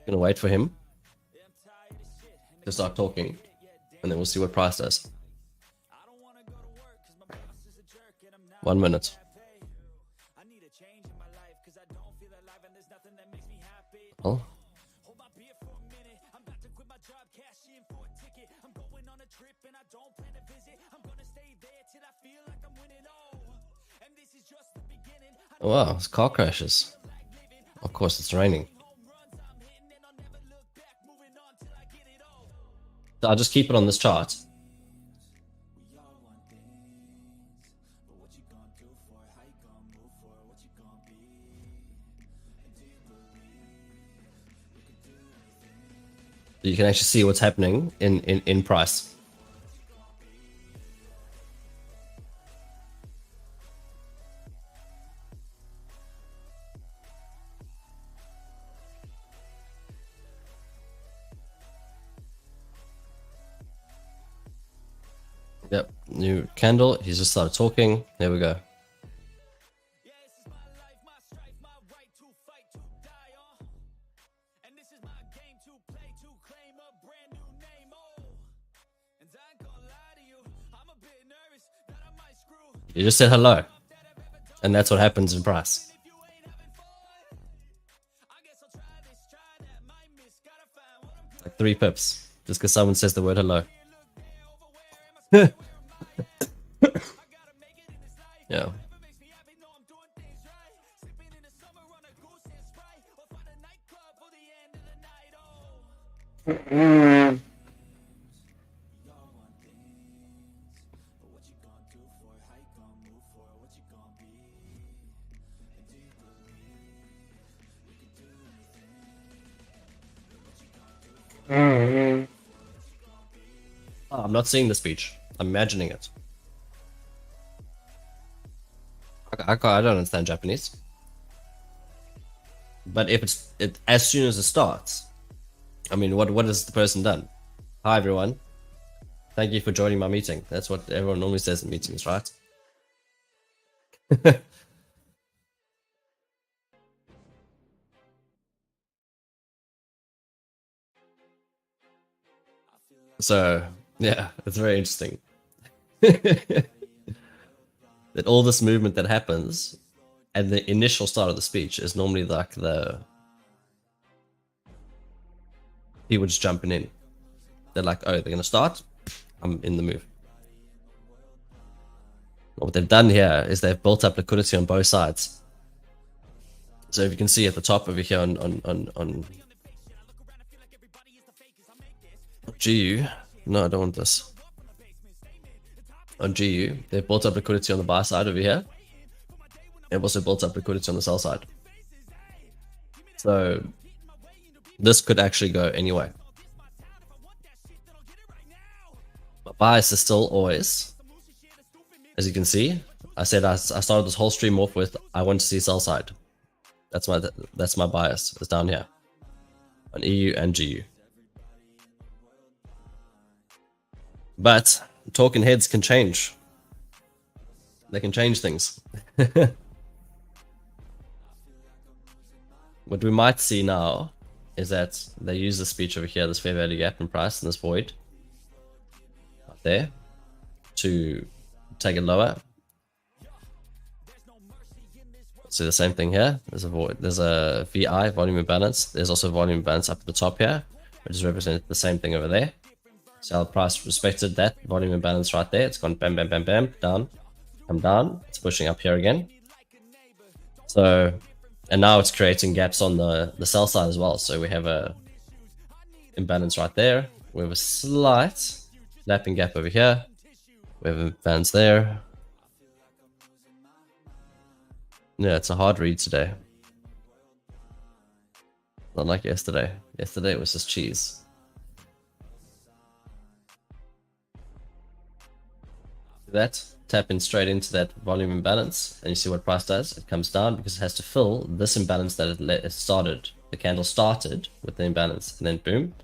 [SPEAKER 3] Gonna wait for him to start talking, and then we'll see what price does. 1 minute. Oh. Oh wow, it's car crashes. Of course, it's raining. So I'll just keep it on this chart. You can actually see what's happening in price. Yep, new candle. He's just started talking. There we go. You just said hello. And that's what happens in price. Like 3 pips. Just because someone says the word hello. Yeah. Oh, I'm not seeing the speech. I'm imagining it. I don't understand Japanese. But if it's as soon as it starts, I mean, what has the person done? Hi everyone. Thank you for joining my meeting. That's what everyone normally says in meetings, right? So, yeah, it's very interesting. That all this movement that happens at the initial start of the speech is normally like the people just jumping in. They're like, oh, they're going to start. I'm in the move. What they've done here is they've built up liquidity on both sides. So if you can see at the top over here on GU, no, I don't want this. On GU, they've built up liquidity on the buy side over here. They've also built up liquidity on the sell side. So this could actually go anyway. My bias is still always, as you can see, I said I started this whole stream off with I want to see sell side. That's my bias. It's down here on EU and GU. But talking heads can change. They can change things. What we might see now is that they use the speech over here, this fair value gap in price and this void right there to take it lower. So the same thing here. There's a void. There's a VI, volume imbalance. There's also volume imbalance up at the top here, which is represented the same thing over there. Sell price respected that volume imbalance right there. It's gone bam, bam, bam, bam, down, come down. It's pushing up here again. So, and now it's creating gaps on the sell side as well. So we have a imbalance right there. We have a slight lapping gap over here. We have an imbalance there. Yeah, it's a hard read today. Not like yesterday. Yesterday it was just cheese. That, tap in straight into that volume imbalance, and you see what price does. It comes down because it has to fill this imbalance that it started. The candle started with the imbalance, and then boom.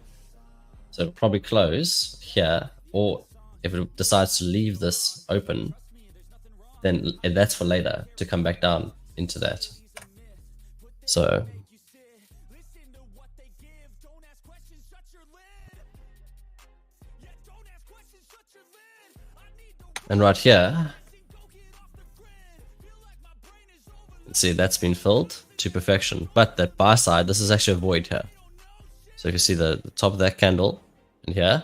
[SPEAKER 3] So it'll probably close here, or if it decides to leave this open, then that's for later to come back down into that. So and right here, see that's been filled to perfection. But that buy side, this is actually a void here. So if you see the top of that candle in here,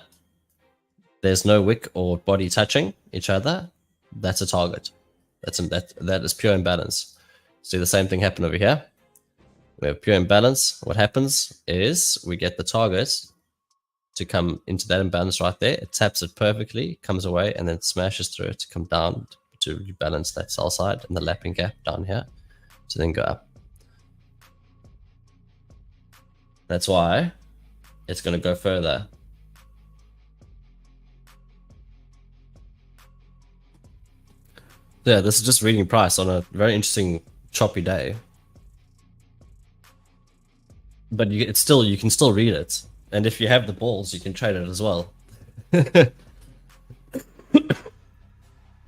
[SPEAKER 3] there's no wick or body touching each other. That's a target. That is pure imbalance. See the same thing happen over here. We have pure imbalance. What happens is we get the target to come into that imbalance right there. It taps it perfectly, comes away, and then smashes through it to come down to rebalance that sell side and the lapping gap down here to then go up. That's why it's going to go further. Yeah, this is just reading price on a very interesting choppy day. But you can still read it. And if you have the balls, you can trade it as well.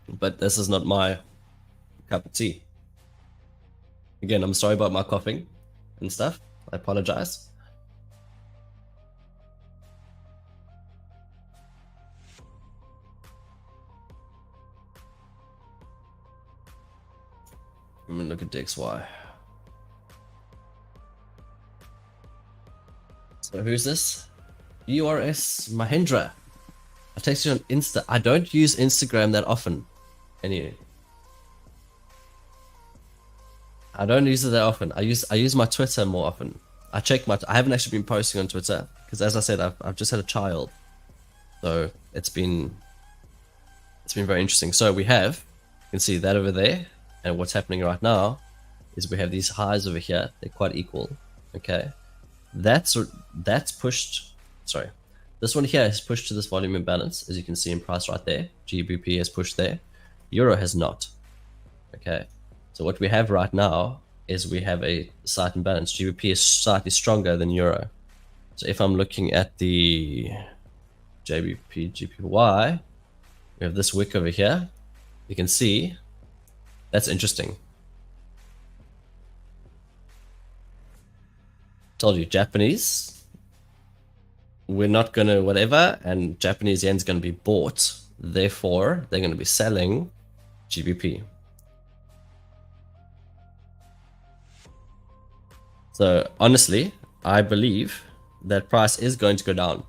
[SPEAKER 3] But this is not my cup of tea. Again, I'm sorry about my coughing and stuff. I apologize. I'm gonna look at DXY. So who's this? URS Mahendra. I text you on Insta. I don't use Instagram that often. Anyway. I don't use it that often. I use my Twitter more often. I haven't actually been posting on Twitter because, as I said, I've just had a child, so it's been very interesting. So we have, you can see that over there, and what's happening right now is we have these highs over here. They're quite equal. Okay, that's pushed. Sorry, this one here has pushed to this volume imbalance, as you can see in price right there. GBP has pushed there. Euro has not. Okay. So what we have right now is we have a slight imbalance. GBP is slightly stronger than Euro. So if I'm looking at the JBP, GPY, we have this wick over here. You can see that's interesting. Told you, Japanese, we're not going to whatever, and Japanese yen's going to be bought. Therefore, they're going to be selling GBP. So honestly, I believe that price is going to go down.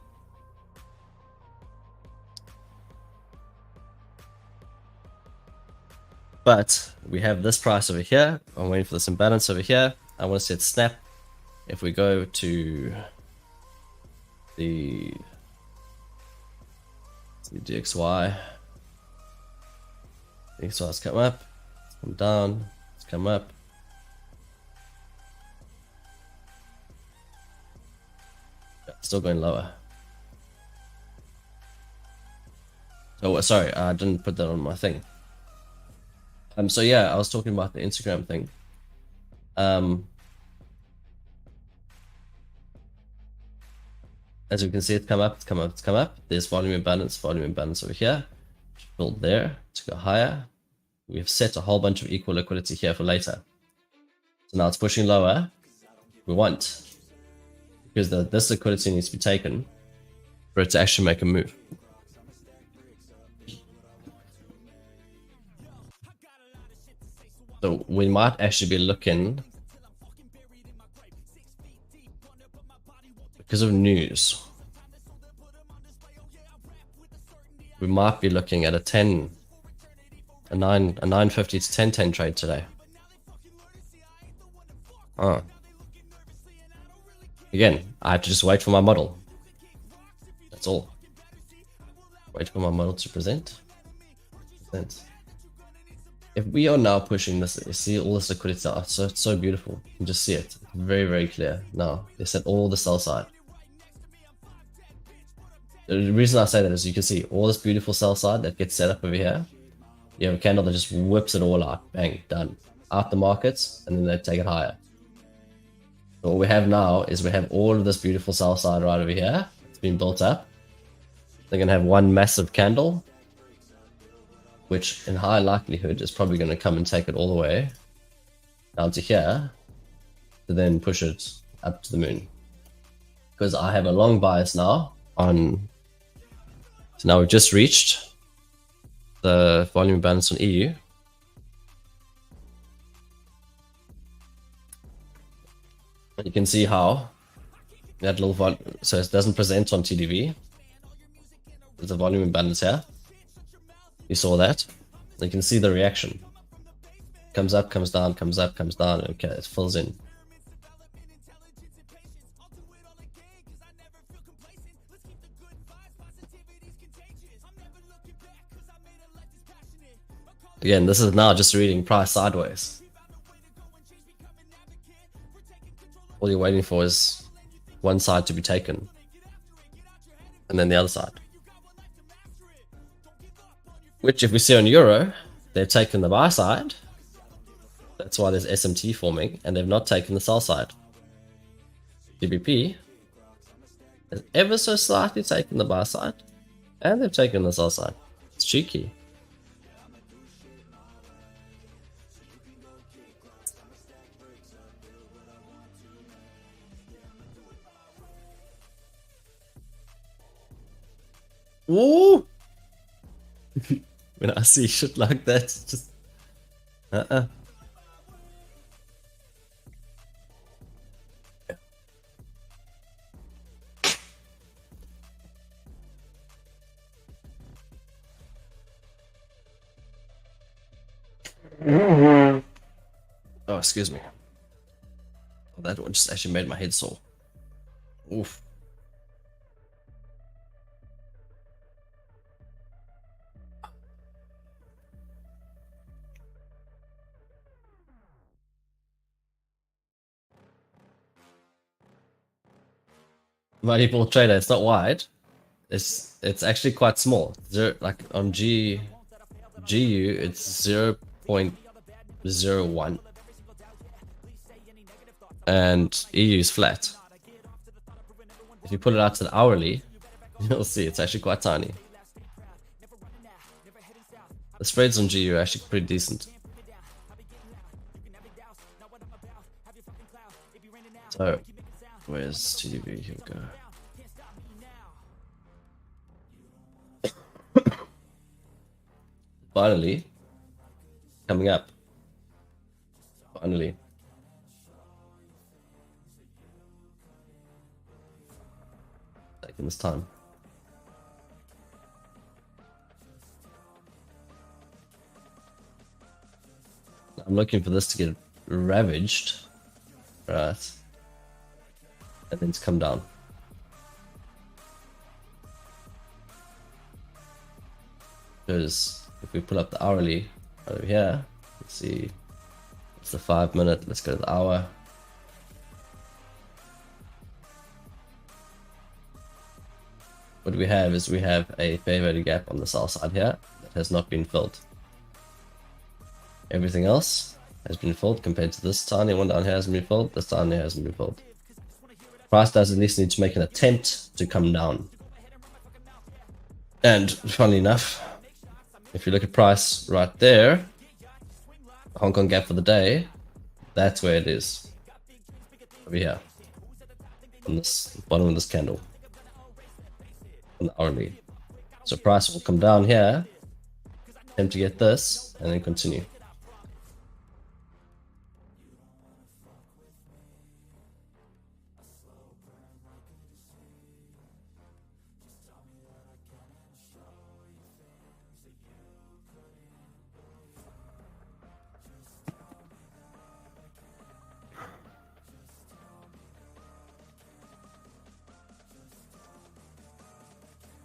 [SPEAKER 3] But we have this price over here. I'm waiting for this imbalance over here. I want to set snap. If we go to the DXY, DXY's come up, it's come down, it's come up. Still going lower. Oh, sorry, I didn't put that on my thing. So yeah, I was talking about the Instagram thing. As you can see, it's come up, it's come up, it's come up. There's volume imbalance over here. Build there to go higher. We've set a whole bunch of equal liquidity here for later. So now it's pushing lower. We want, because this liquidity needs to be taken for it to actually make a move. So we might actually be looking, because of news, we might be looking at a 950 to 1010 trade today. Again, I have to just wait for my model. That's all. Wait for my model to present. If we are now pushing this, you see all this liquidity out, it's so beautiful. You can just see it. It's very, very clear. Now, they set all the sell side. The reason I say that is you can see all this beautiful sell side that gets set up over here. You have a candle that just whips it all out. Bang, done. Out the markets, and then they take it higher. So what we have now is we have all of this beautiful sell side right over here. It's been built up. They're going to have one massive candle, which in high likelihood is probably going to come and take it all the way down to here to then push it up to the moon. Because I have a long bias now on, so now we've just reached the volume balance on EU. You can see how that little volume, so it doesn't present on TDV. There's a volume imbalance here. You saw that. You can see the reaction. Comes up, comes down, comes up, comes down. Okay, it fills in. Again, this is now just reading price sideways. All you're waiting for is one side to be taken, and then the other side. Which, if we see on Euro, they've taken the buy side. That's why there's SMT forming, and they've not taken the sell side. GBP has ever so slightly taken the buy side, and they've taken the sell side. It's cheeky. Ooh! When I see shit like that, it's just Oh, excuse me. Oh, that one just actually made my head sore. Oof. Mighty Ball Trader, it's not wide. It's actually quite small. Like on GU, it's 0.01, and EU is flat. If you put it out to the hourly, you'll see it's actually quite tiny. The spreads on GU are actually pretty decent. So, where's TDV? Here we go. Finally, coming up. Finally. taking this time. I'm looking for this to get ravaged, right, and then to come down. Because if we pull up the hourly over here, let's see, it's the 5 minute, let's go to the hour. What we have is we have a fair value gap on the sell side here that has not been filled. Everything else has been filled compared to this tiny one down here hasn't been filled, this tiny hasn't been filled. Price does at least need to make an attempt to come down. And funnily enough, if you look at price right there, Hong Kong gap for the day, that's where it is. Over here. On this bottom of this candle. On the hourly. So price will come down here, attempt to get this, and then continue.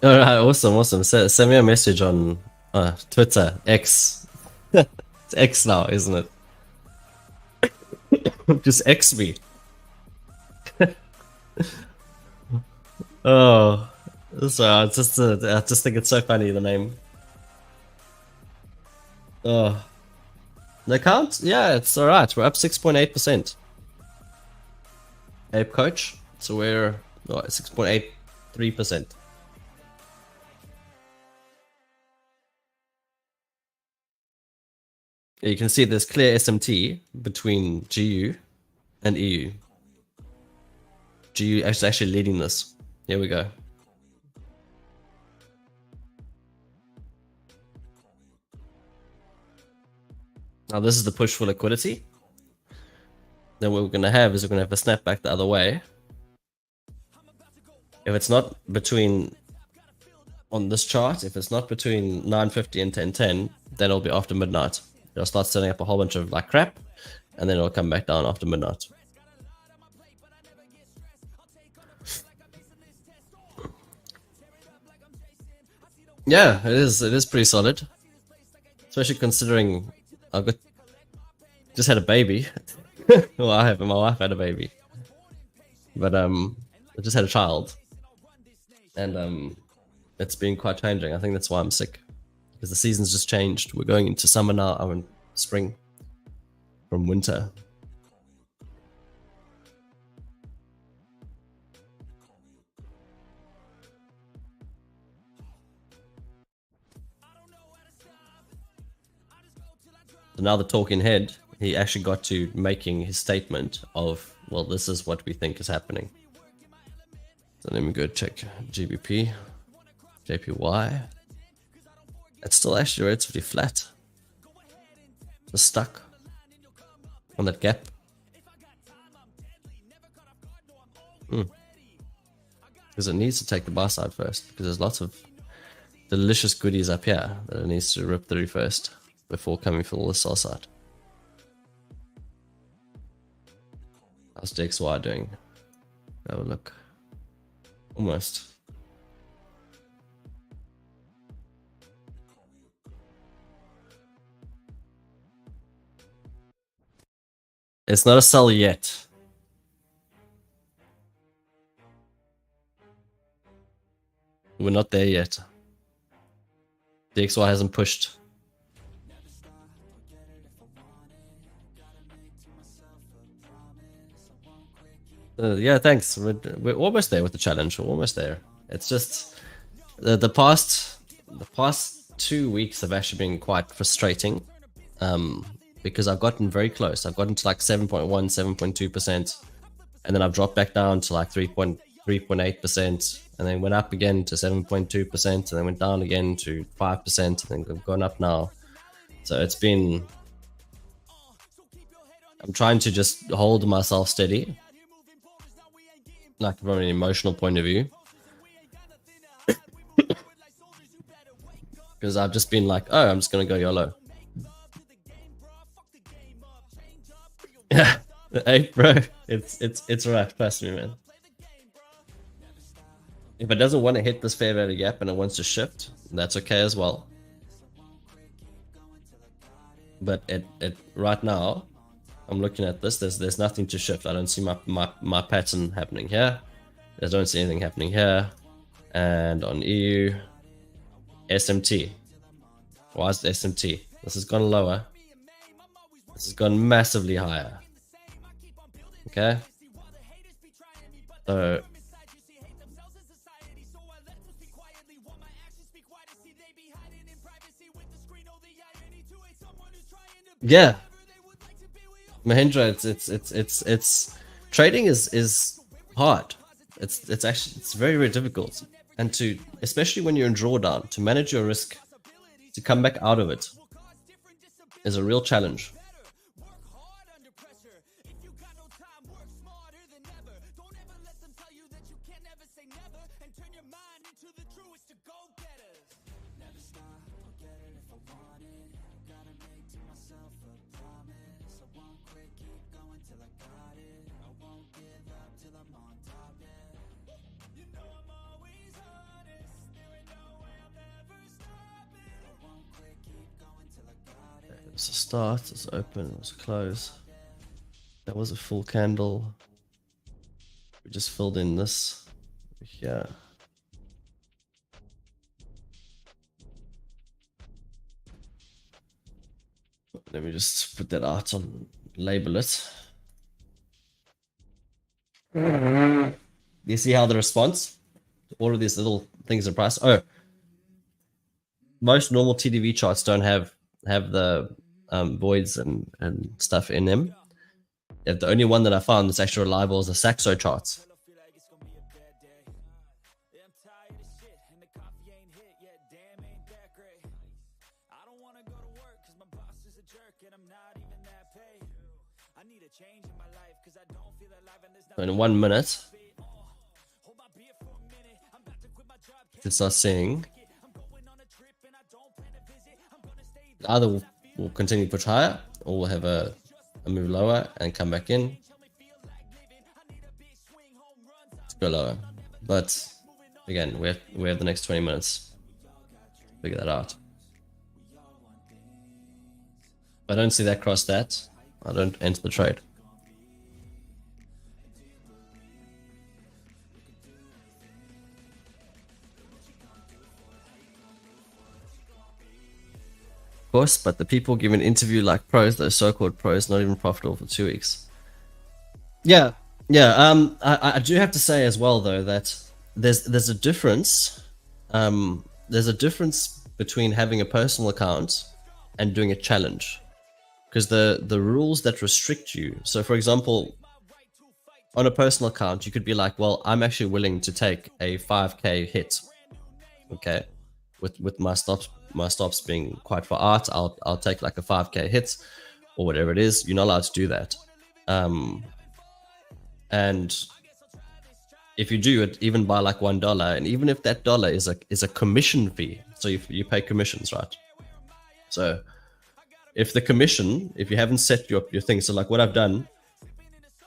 [SPEAKER 3] Alright, awesome. Send me a message on Twitter, X. It's X now, isn't it? Just X me. Oh, so I just think it's so funny, the name. Oh, the account? Yeah, it's alright. We're up 6.8%. Ape Coach, so we're 6.83%. You can see there's clear SMT between GU and EU. GU is actually leading this. Here we go. Now this is the push for liquidity. Then what we're going to have is we're going to have a snapback the other way. If it's not between, on this chart, if it's not between 9:50 and 10:10, then it'll be after midnight. It'll start setting up a whole bunch of like crap, and then it'll come back down after midnight. Yeah, it is pretty solid, especially considering I've just had a baby. Well, my wife had a baby, but I just had a child, and it's been quite changing. I think that's why I'm sick. Because the season's just changed. We're going into summer now. I'm in spring from winter. So now the talking head, he actually got to making his statement of, well, this is what we think is happening. So let me go check GBP, JPY. It's still actually relatively flat. Just stuck on that gap. Because it needs to take the buy side first, because there's lots of delicious goodies up here that it needs to rip through first before coming for the sell side. How's DXY doing? Have a look. Almost. It's not a sell yet. We're not there yet. DXY hasn't pushed. Yeah, thanks. We're almost there with the challenge. We're almost there. It's just the past 2 weeks have actually been quite frustrating. Because I've gotten very close. I've gotten to like 7.1, 7.2%, and then I've dropped back down to like 3.8%, and then went up again to 7.2%, and then went down again to 5%, and then we've gone up now. So it's been, I'm trying to just hold myself steady, like from an emotional point of view, because I've just been like, oh, I'm just gonna go YOLO. Yeah, hey bro, it's right. Trust me, man. If it doesn't want to hit this fair value gap and it wants to shift, that's okay as well. But it right now, I'm looking at this. There's nothing to shift. I don't see my pattern happening here. I don't see anything happening here. And on EU, SMT. Why is the SMT? This has gone lower. This has gone massively higher. Okay. So yeah, Mahendra, it's trading is hard. It's actually very, very difficult, and to, especially when you're in drawdown, to manage your risk, to come back out of it is a real challenge. It's a start, it's open, it's close. That was a full candle. We just filled in this here. Let me just put that out on, label it. Do you see how the response to all of these little things are priced? Oh, most normal TDV charts don't have the voids and stuff in them. The only one that I found that's actually reliable is the Saxo charts. So in 1 minute, you can start seeing either we'll continue to push higher, or we'll have a move lower and come back in to go lower. But again, we have the next 20 minutes to figure that out. If I don't see that cross that, I don't enter the trade. Of course, but the people give an interview like pros, those so-called pros, not even profitable for 2 weeks. Yeah. I do have to say as well, though, that there's a difference. There's a difference between having a personal account and doing a challenge, because the rules that restrict you. So, for example, on a personal account, you could be like, well, I'm actually willing to take a 5k hit. Okay, with my stops being quite far out, I'll take like a 5k hit or whatever it is. You're not allowed to do that. And if you do it even by like $1, and even if that dollar is a commission fee, so you pay commissions, right? So if the commission, if you haven't set your thing, so like what I've done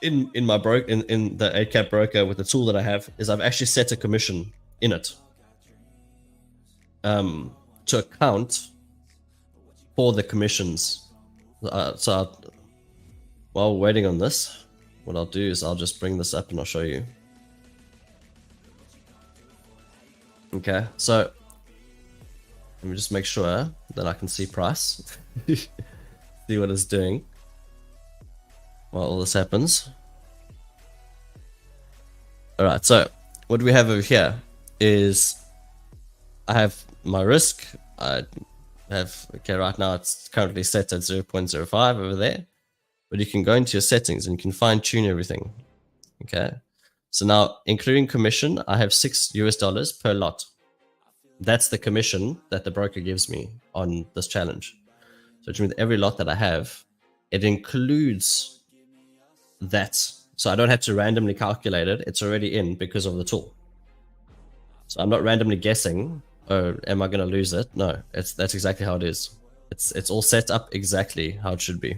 [SPEAKER 3] in my in the ACAP broker with the tool that I have, is I've actually set a commission in it to account for the commissions. So while we're waiting on this, what I'll do is I'll just bring this up and I'll show you. Okay, so let me just make sure that I can see price. See what it's doing while all this happens. Alright, so what we have over here is I have my risk. I have, okay, right now it's currently set at 0.05 over there, but you can go into your settings and you can fine tune everything. Okay, so now including commission, I have $6 per lot. That's the commission that the broker gives me on this challenge. So which means every lot that I have, it includes that. So I don't have to randomly calculate it. It's already in because of the tool. So I'm not randomly guessing oh, am I gonna lose it? No, that's exactly how it is. It's all set up exactly how it should be.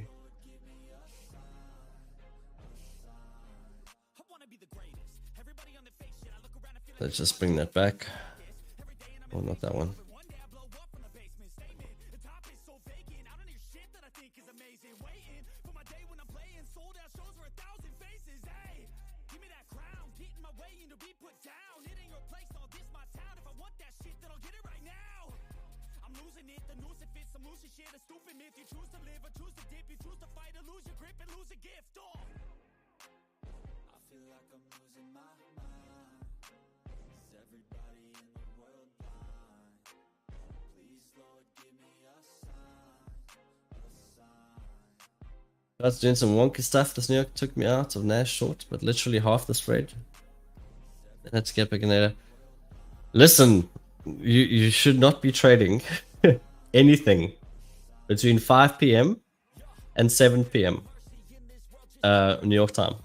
[SPEAKER 3] Let's just bring that back. Oh, not that one. I was doing some wonky stuff. This New York took me out of Nash short, but literally half the spread. I had to get back in there. Listen, you should not be trading anything between 5 p.m. and 7 p.m. New York time.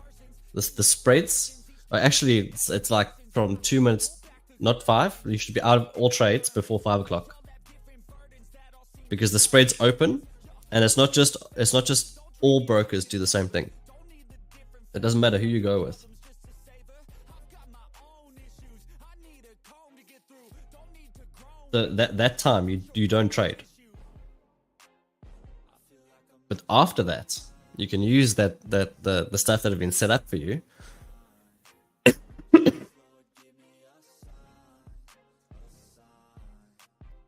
[SPEAKER 3] The spreads are actually it's like from 2 minutes, not 5. You should be out of all trades before 5 o'clock because the spreads open, and it's not just all brokers do the same thing. It doesn't matter who you go with. So that time you don't trade. But after that, you can use the stuff that have been set up for you.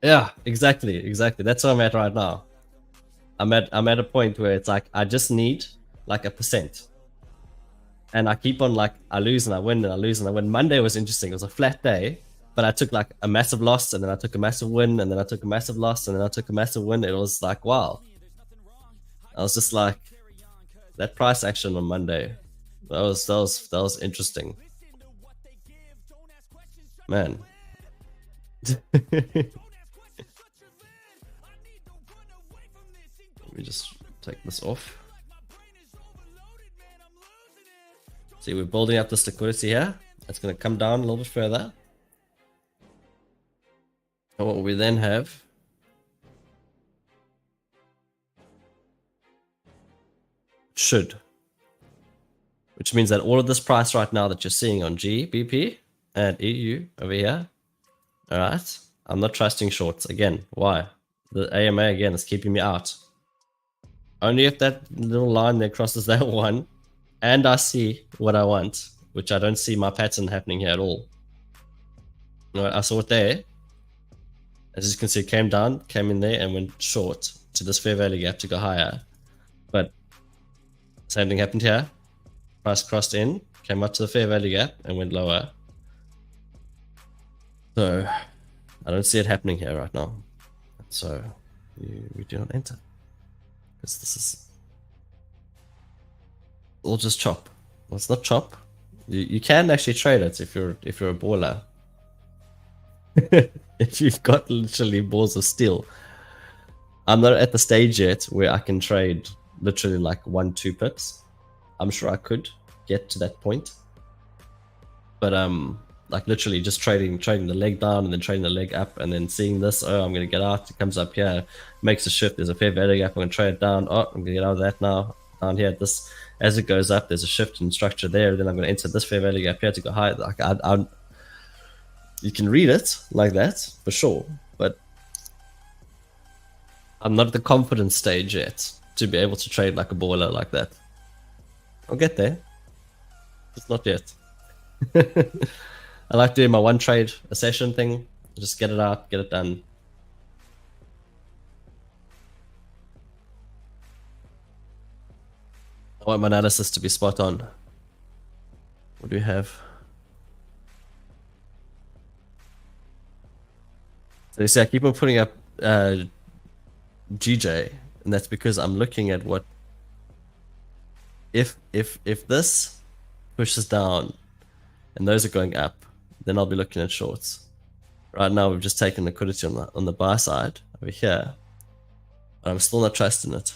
[SPEAKER 3] Yeah, exactly. That's where I'm at right now. I'm at a point where it's like I just need like 1%, and I keep on like I lose and I win and I lose and I win. Monday was interesting. It was a flat day, but I took like a massive loss and then I took a massive win and then I took a massive loss and then I took a massive win. It was like wow. I was just like that price action on Monday. That was interesting, man. Let me just take this off. See, we're building up this liquidity here. It's going to come down a little bit further. And what we then have should, which means that all of this price right now that you're seeing on G, BP, and EU over here, all right, I'm not trusting shorts again. Why? The AMA again is keeping me out. Only if that little line there crosses that one and I see what I want, which I don't see my pattern happening here at all. You know, I saw it there. As you can see, it came down, came in there and went short to this fair value gap to go higher. But same thing happened here. Price crossed in, came up to the fair value gap and went lower. So I don't see it happening here right now. So we do not enter. Because this is all just chop. Well, it's not chop. You can actually trade it if you're a baller. If you've got literally balls of steel. I'm not at the stage yet where I can trade literally like 1-2 pips. I'm sure I could get to that point. But like literally just trading the leg down and then trading the leg up and then seeing this, oh, I'm gonna get out, it comes up here, makes a shift, there's a fair value gap, I'm gonna trade it down, oh, I'm gonna get out of that now, down here, this, as it goes up, there's a shift in structure there, then I'm gonna enter this fair value gap here to go higher. Like you can read it like that, for sure, but I'm not at the confidence stage yet to be able to trade like a baller like that. I'll get there, just not yet. I like doing my one trade a session thing. Just get it out, get it done. I want my analysis to be spot on. What do we have? So you see, I keep on putting up GJ, and that's because I'm looking at what if this pushes down and those are going up, then I'll be looking at shorts. Right now we've just taken liquidity on the buy side over here, but I'm still not trusting it.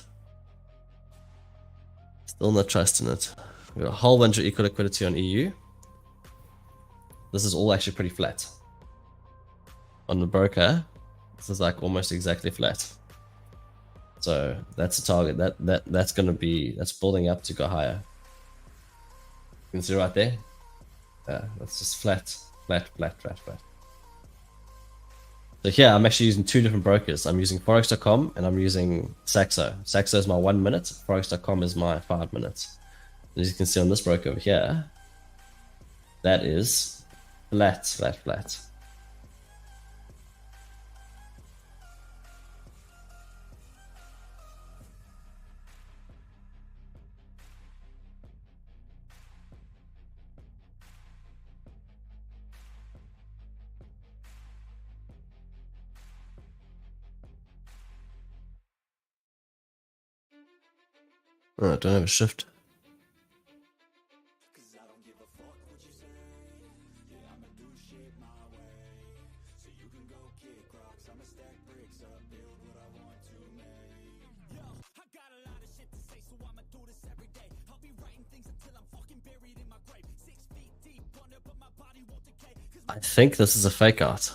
[SPEAKER 3] Still not trusting it. We've got a whole bunch of equal liquidity on EU. This is all actually pretty flat. on the broker, this is like almost exactly flat. So that's a target. That's building up to go higher. You can see right there. Yeah, that's just flat, flat, flat, flat, flat. So here I'm actually using two different brokers. I'm using Forex.com and I'm using Saxo. Saxo is my 1 minute. Forex.com is my 5 minutes. As you can see on this broker over here, that is flat, flat, flat. Oh, I don't have a shift. I think this is a fake art.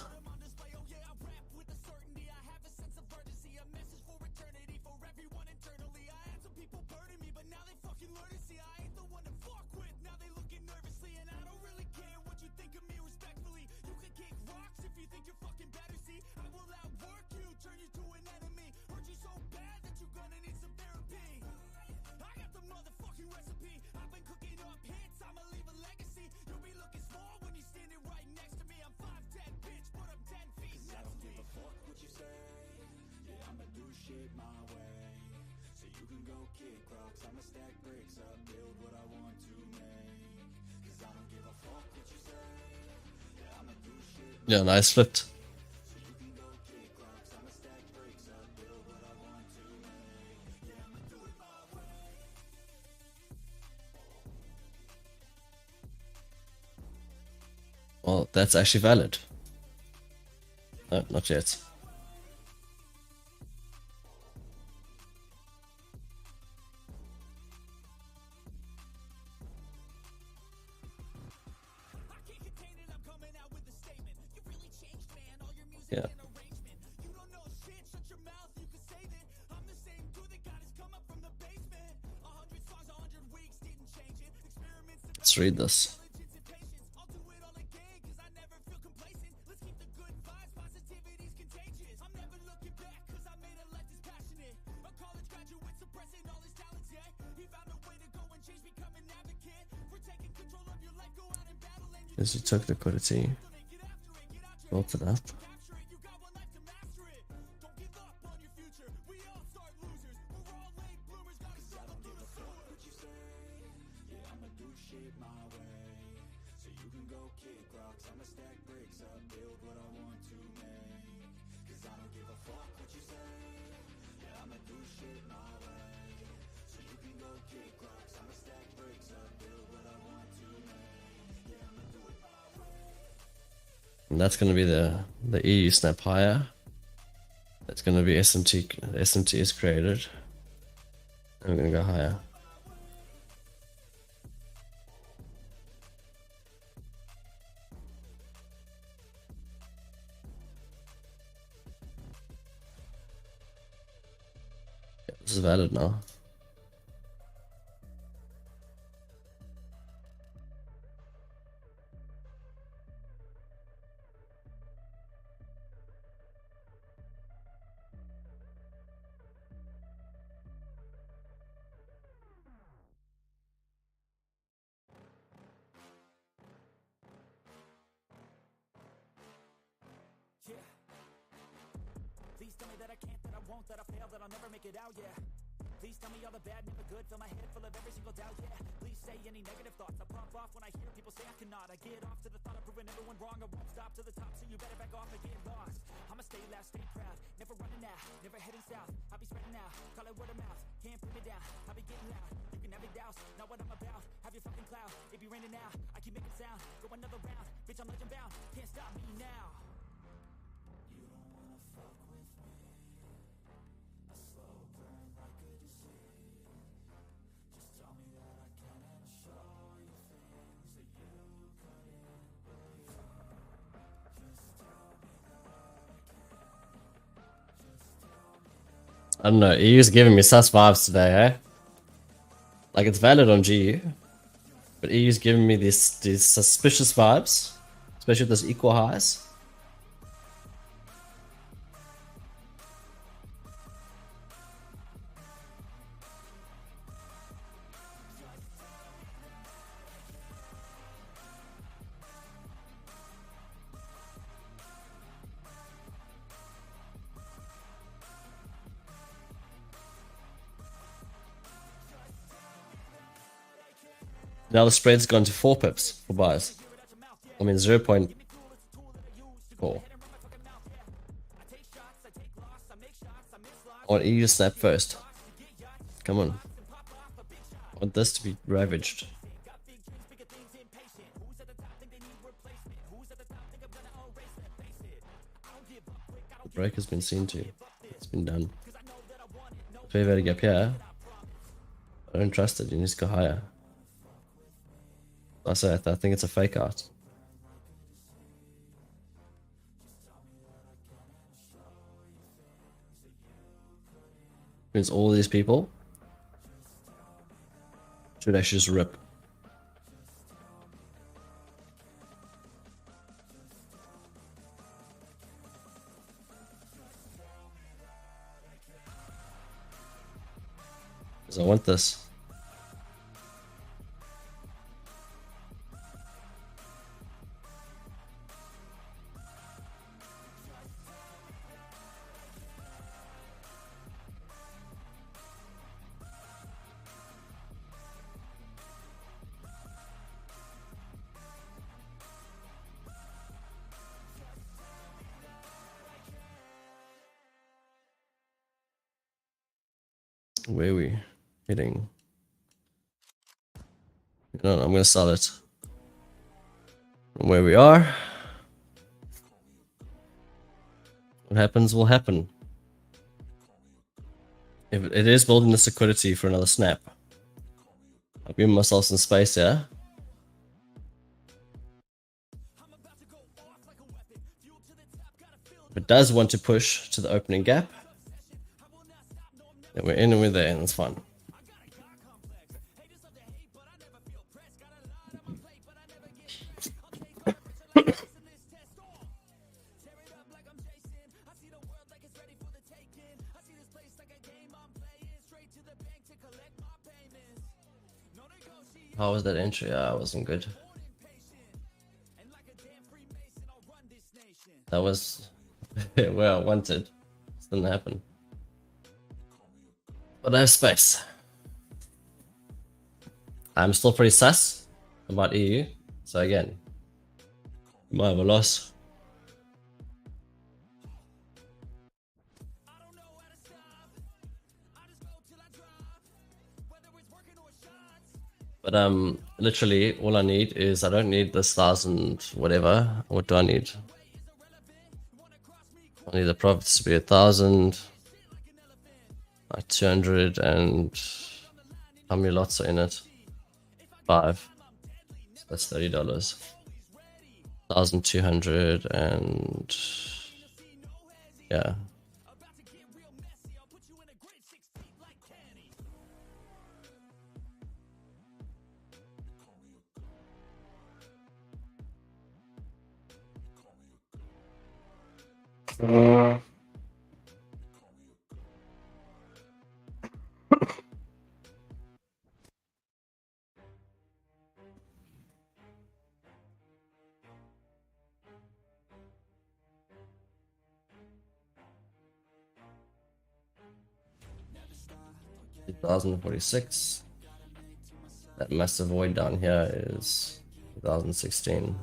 [SPEAKER 3] Yeah, nice flipped. Well, that's actually valid. No, not yet. Yeah. Let's read this. As you took liquidity, built it up. And that's going to be the EU snap higher. That's going to be SMT. SMT is created. And we're going to go higher. Yeah, this is valid now.
[SPEAKER 4] Please tell me that I can't, that I won't, that I fail, that I'll never make it out, yeah. Please tell me all the bad, never good, fill my head full of every single doubt, yeah. Please say any negative thoughts, I pop off when I hear people say I cannot. I get off to the thought of proving everyone wrong, I won't stop to the top, so you better back off and get lost. I'ma stay loud, stay proud, never running out, never heading south. I'll be spreading out, call it word of mouth, can't put me down, I'll be getting loud. You can have it douse, not what I'm about, have your fucking cloud. It be raining now, I keep making sound, go another round, bitch I'm legend bound, can't stop me now. You don't wanna fuck with me, a slow burn like a disease. Just tell me that I can and show you things that you couldn't believe. Just tell me that
[SPEAKER 3] I don't know. EU's giving me sus vibes today, eh? Like it's valid on GU, but EU's giving me these suspicious vibes, especially with those equal highs. Now the spread's gone to 4 pips for buyers. I mean 0.4. I want EU to snap first. Come on. I want this to be ravaged. The break has been seen to. It's been done. Fair value gap here. I don't trust it. You need to go higher. I say I think it's a fake out. Means all these people should actually just rip. Because I want this. Where are we hitting? No, I'm gonna sell it. From where we are. What happens will happen. If it is building this liquidity for another snap, I'll give myself some space here. If it does want to push to the opening gap, then we're in and we're there, and it's fine. How was that entry? Yeah, it wasn't good. That was where I wanted. It didn't happen. But I have space. I'm still pretty sus about EU. So again, you might have a loss. But literally all I need is, I don't need this 1,000 whatever. What do I need? I need the profits to be 1,000, like 200, and how many lots are in it? 5. So that's $30. 1,200 and yeah. $2,046. That massive void down here is 2016.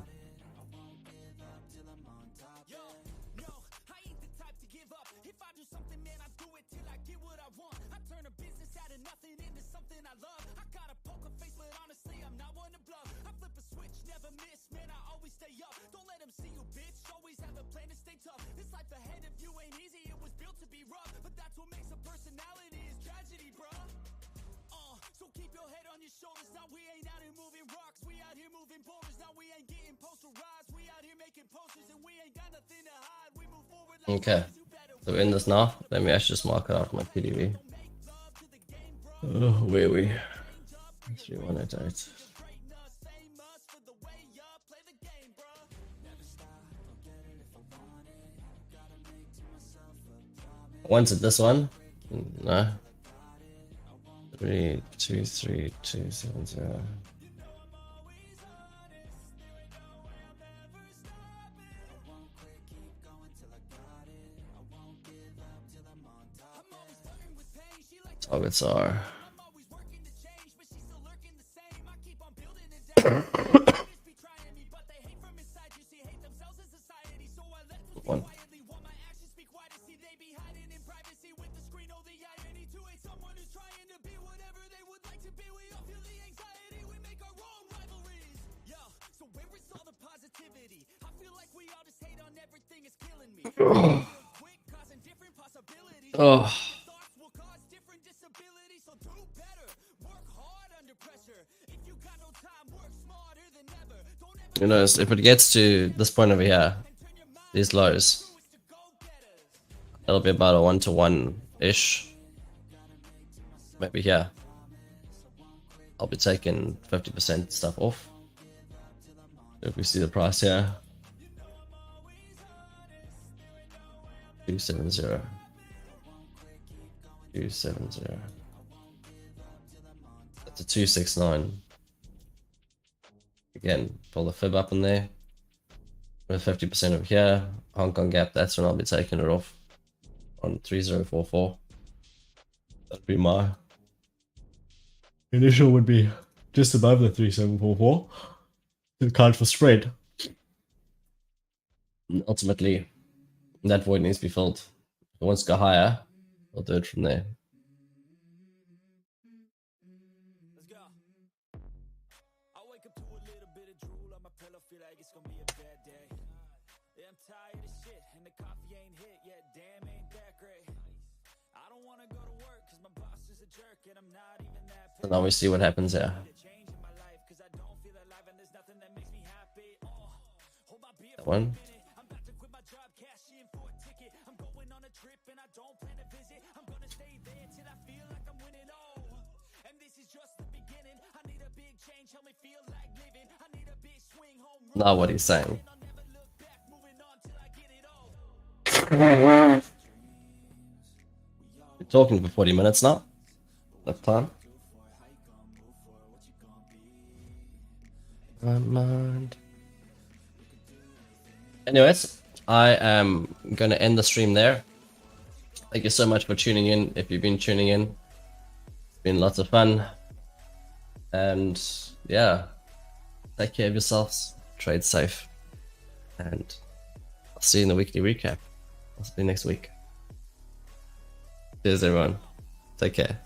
[SPEAKER 3] Okay, So we're in this now. Let me actually just mark it out my PDV. Oh, where are we? 3188. Wanted this one? No. 323270. Targets are one. Oh. You know, if it gets to this point over here, these lows, it'll be about a 1-to-1-ish. Maybe here. I'll be taking 50% stuff off. If we see the price here. 270. 270. That's a 269. Again, pull the fib up in there. With 50% over here. Hong Kong gap, that's when I'll be taking it off. On 3044. That'd be my initial would be just above the 3744. To account for spread. And ultimately, that void needs to be filled. If it wants to go higher, I'll do it from there.
[SPEAKER 4] Let's go. I wake up to a little bit of drool on my pillow, feel like it's gonna be a bad day. Yeah, I'm tired of shit, and the coffee ain't hit yet. Damn, ain't that great. I don't wanna go to work, cause my boss is a jerk, and I'm not even that.
[SPEAKER 3] And now we see what happens here. That one. Now what he's saying. We're talking for 40 minutes now. That time. My mind. Anyways, I am going to end the stream there. Thank you so much for tuning in. If you've been tuning in, it's been lots of fun. And yeah, take care of yourselves, trade safe, and I'll see you in the weekly recap. I'll see you next week. Cheers, everyone. Take care.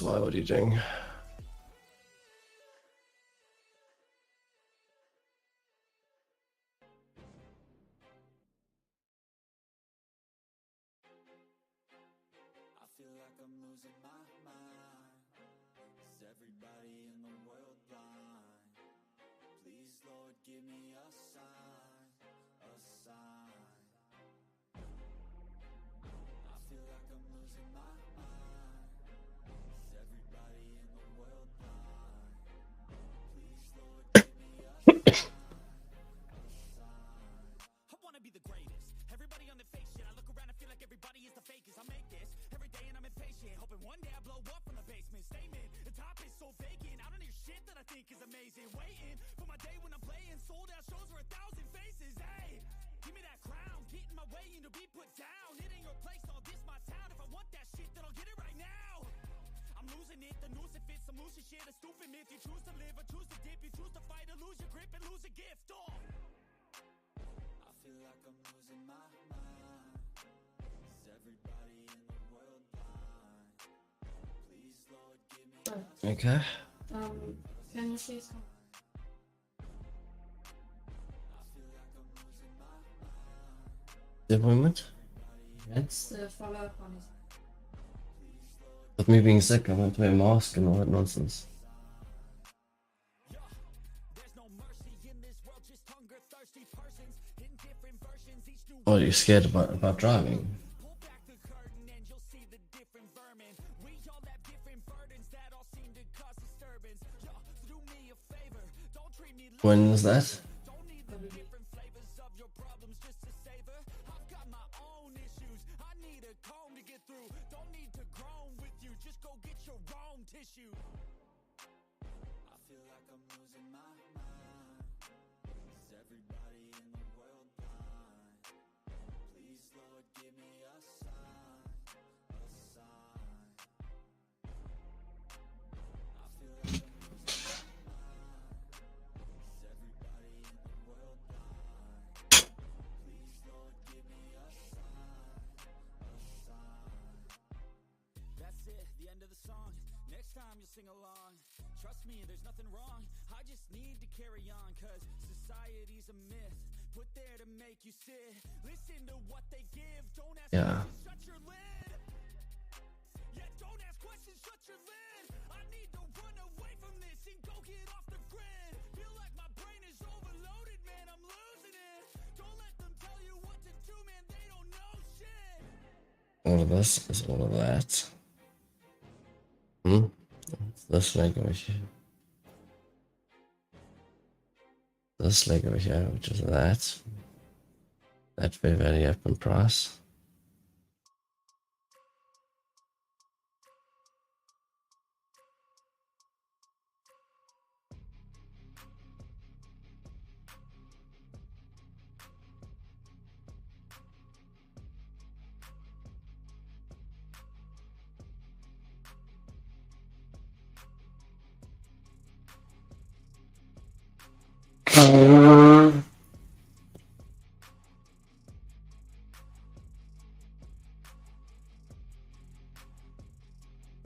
[SPEAKER 3] Why what are you doing?
[SPEAKER 2] I feel like I'm losing my mind. Is everybody in the world blind? Please, Lord, give me a sign, a sign. I feel like I'm losing my mind.
[SPEAKER 4] patient, hoping one day I blow up from the basement. Statement, the top is so vacant, I don't hear shit that I think is amazing. Waiting for my day when I'm playing sold out shows for 1,000 faces. Hey, give me that crown, get in my way and to be put down. It ain't your place, all this my town. If I want that shit, then I'll get it right now. I'm losing it, the noose it fits, some losing shit, a stupid myth. You choose to live or choose to dip, you choose to fight or lose your grip and lose a gift. Oh,
[SPEAKER 2] I feel like I'm losing my mind. Is everybody in the world blind? Please, Lord, give me a
[SPEAKER 3] Okay.
[SPEAKER 5] Can you say something?
[SPEAKER 3] The appointment?
[SPEAKER 5] It's the follow-up on his.
[SPEAKER 3] With me being sick, I went to wear a mask and all that nonsense.
[SPEAKER 4] there's no mercy in this world, just hunger thirsty persons in different versions, each new
[SPEAKER 3] Oh, you're scared about driving?
[SPEAKER 4] pull back the curtain and you'll see the different vermin. We all have different burdens that all seem to cause disturbance. Yo, so do me a favor, don't treat me like
[SPEAKER 3] When is that?
[SPEAKER 4] don't need the different flavors of your problems just to savor. I've got my own issues, I need a comb to get through. Don't need to groan with you, just go get your own tissue.
[SPEAKER 2] I feel like I'm losing my mind. Is everybody in the world blind? Please, Lord, give me a sign, a sign. I feel like I'm losing my mind. Is everybody in the world blind? Please, Lord, give me a sign, a sign.
[SPEAKER 4] That's it, the end of the song. Next time you'll sing along. Trust me, there's nothing wrong. I just need to carry on, cause society's a myth put there to make you sit. Listen to what they give, don't ask
[SPEAKER 3] Yeah.
[SPEAKER 4] questions, shut your lid. Yeah, don't ask questions, shut your lid. I need to run away from this and go get off the grid. Feel like my brain is overloaded, man, I'm losing it. Don't let them tell you what to do, man, they don't know shit.
[SPEAKER 3] All of this is all of that. This leg over here. This leg over here, which is that. That very, very open price.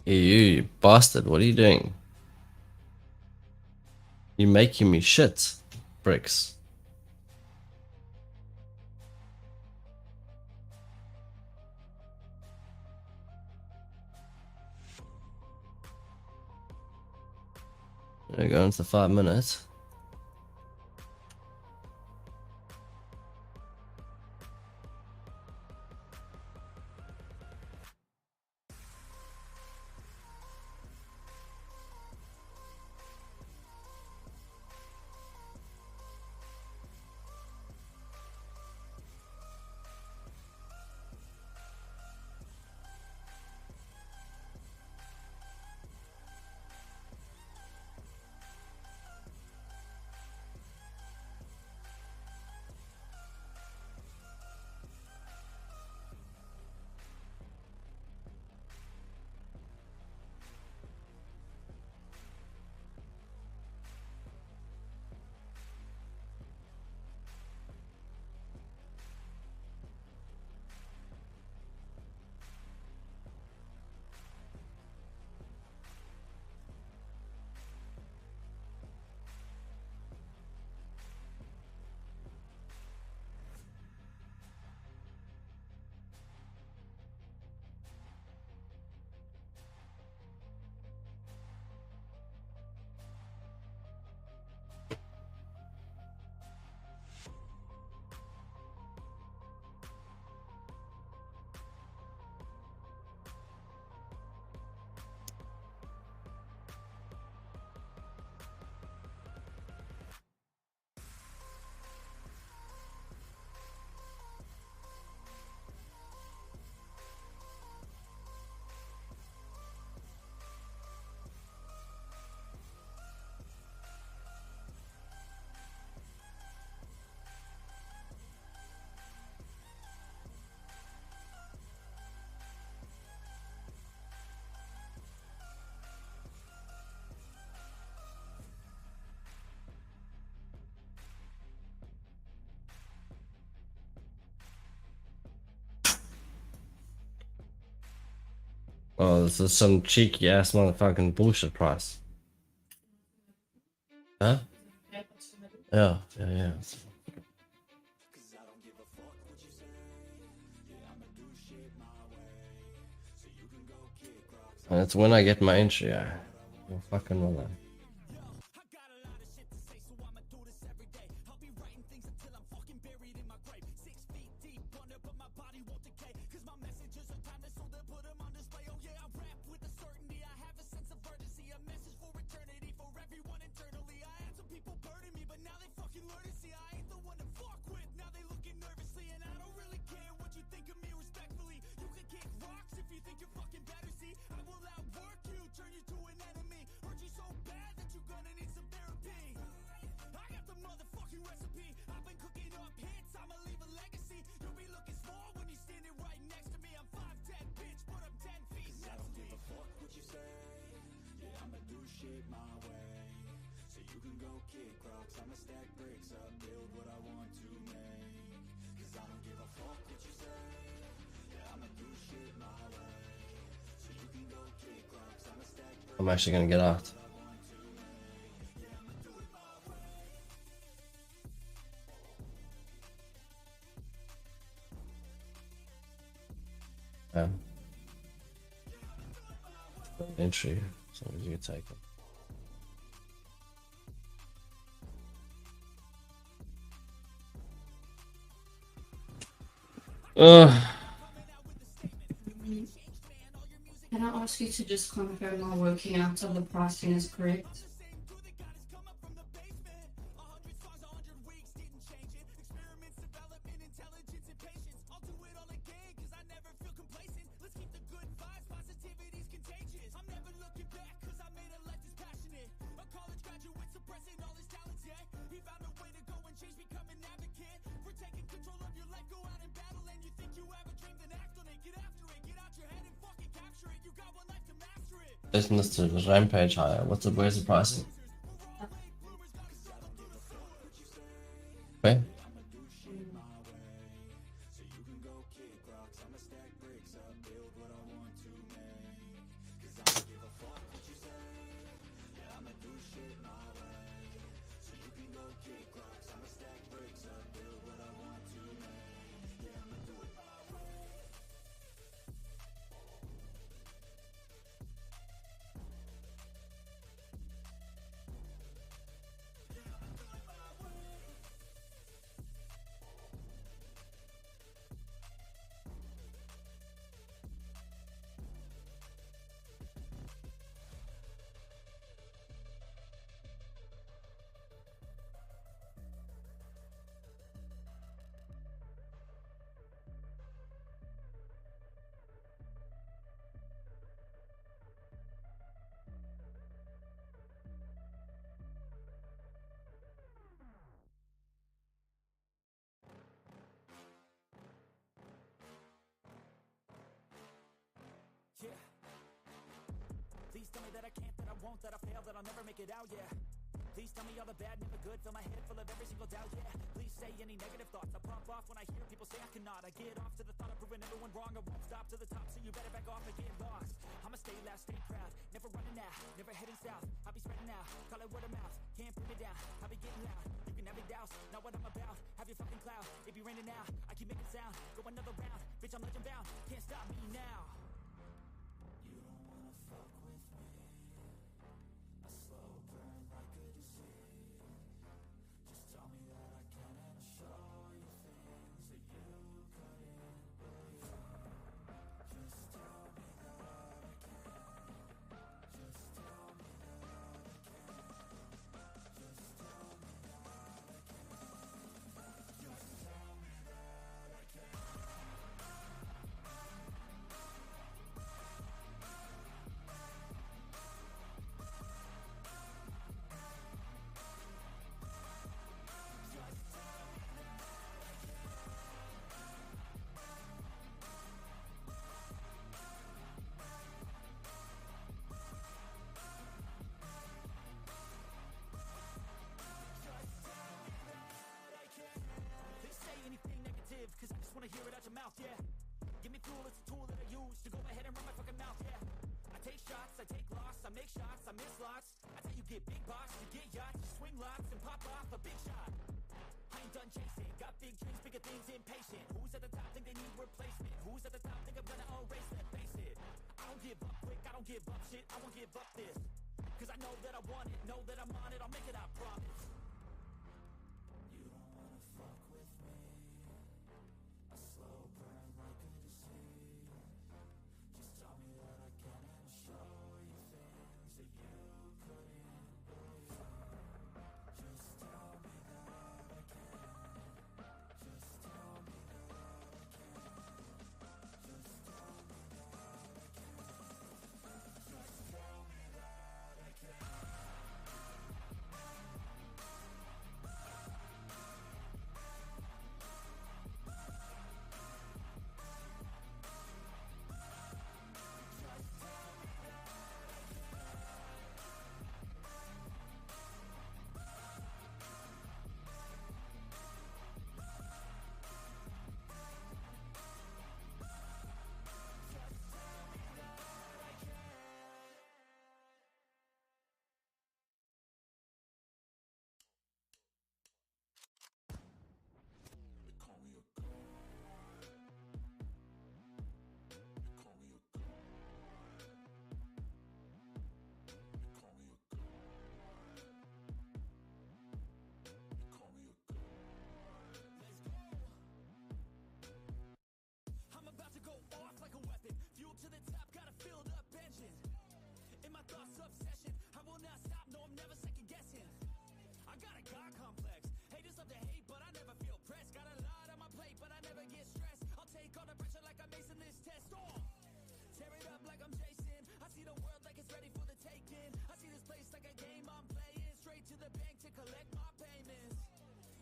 [SPEAKER 3] You bastard, what are you doing? You're making me shit, bricks. We're going to 5 minutes. Oh, this is some cheeky ass motherfucking bullshit price. Huh? Yeah, yeah, yeah. And it's when I get my entry, yeah. Oh, fucking will I. I'm actually gonna get out. Entry, as long as you can take it.
[SPEAKER 5] Can I ask you to just confirm our working out of the pricing is correct?
[SPEAKER 3] Business to Rampage higher. Where's the pricing? Okay.
[SPEAKER 4] Yeah. Please tell me that I can't, that I won't, that I fail, that I'll never make it out, yeah. Please tell me all the bad, never good, fill my head full of every single doubt, yeah. Please say any negative thoughts, I pop off when I hear people say I cannot. I get off to the thought of proving everyone wrong, I won't stop to the top, so you better back off and get lost. I'ma stay loud, stay proud, never running out, never heading south. I'll be spreading out, call it word of mouth, can't put me down, I'll be getting loud. You can have it douse, not what I'm about, have your fucking cloud. It be raining now, I keep making sound, go another round, bitch I'm legend bound, can't stop me now.
[SPEAKER 2] You don't wanna fuck with me. A slow burn like a disease. Just tell me that I can and I'll show you things that you couldn't believe. Just tell me that I can. Just tell me that I can. Just tell me that I can. Just tell me that I can.
[SPEAKER 4] Please say anything negative, cause I just wanna hear it out your mouth, yeah. Give me fuel, it's a tool that I use to go ahead and run my fucking mouth, yeah. take shots, I take loss, I make shots, I miss lots. I tell you get big box, you get yachts, you swing lots and pop off a big shot. I ain't done chasing, got big dreams, bigger things, impatient. Who's at the top think they need replacement? Who's at the top think I'm gonna erase it? Face it, I don't give up quick, I don't give up shit, I won't give up this. Cause I know that I want it, know that I'm on it, I'll make it, I promise. You don't wanna fuck with me, a slow burn like a disease. Just tell me that I can and show you things that you couldn't believe. Just tell me that I can. Just tell me that I can. Just tell me that I can. Just tell me that I can. I'm about to go off like a weapon. Fuel to the top, got a filled up engine. In my thoughts, obsession. I will not stop, no, I'm never second guessing. I got a God complex. Haters love to hate, but I never feel pressed. Got a lot on my plate, but I never get stressed. I'll take all the pressure like I'm acing this test. Oh! Tear it up like I'm Jason. I see the world like it's ready for the taking. I see this place like a game I'm playing. Straight to the bank to collect my payments.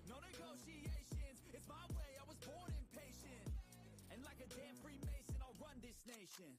[SPEAKER 4] No negotiations, it's my way, I was born impatient. And like a damn Freemason, I'll run this nation.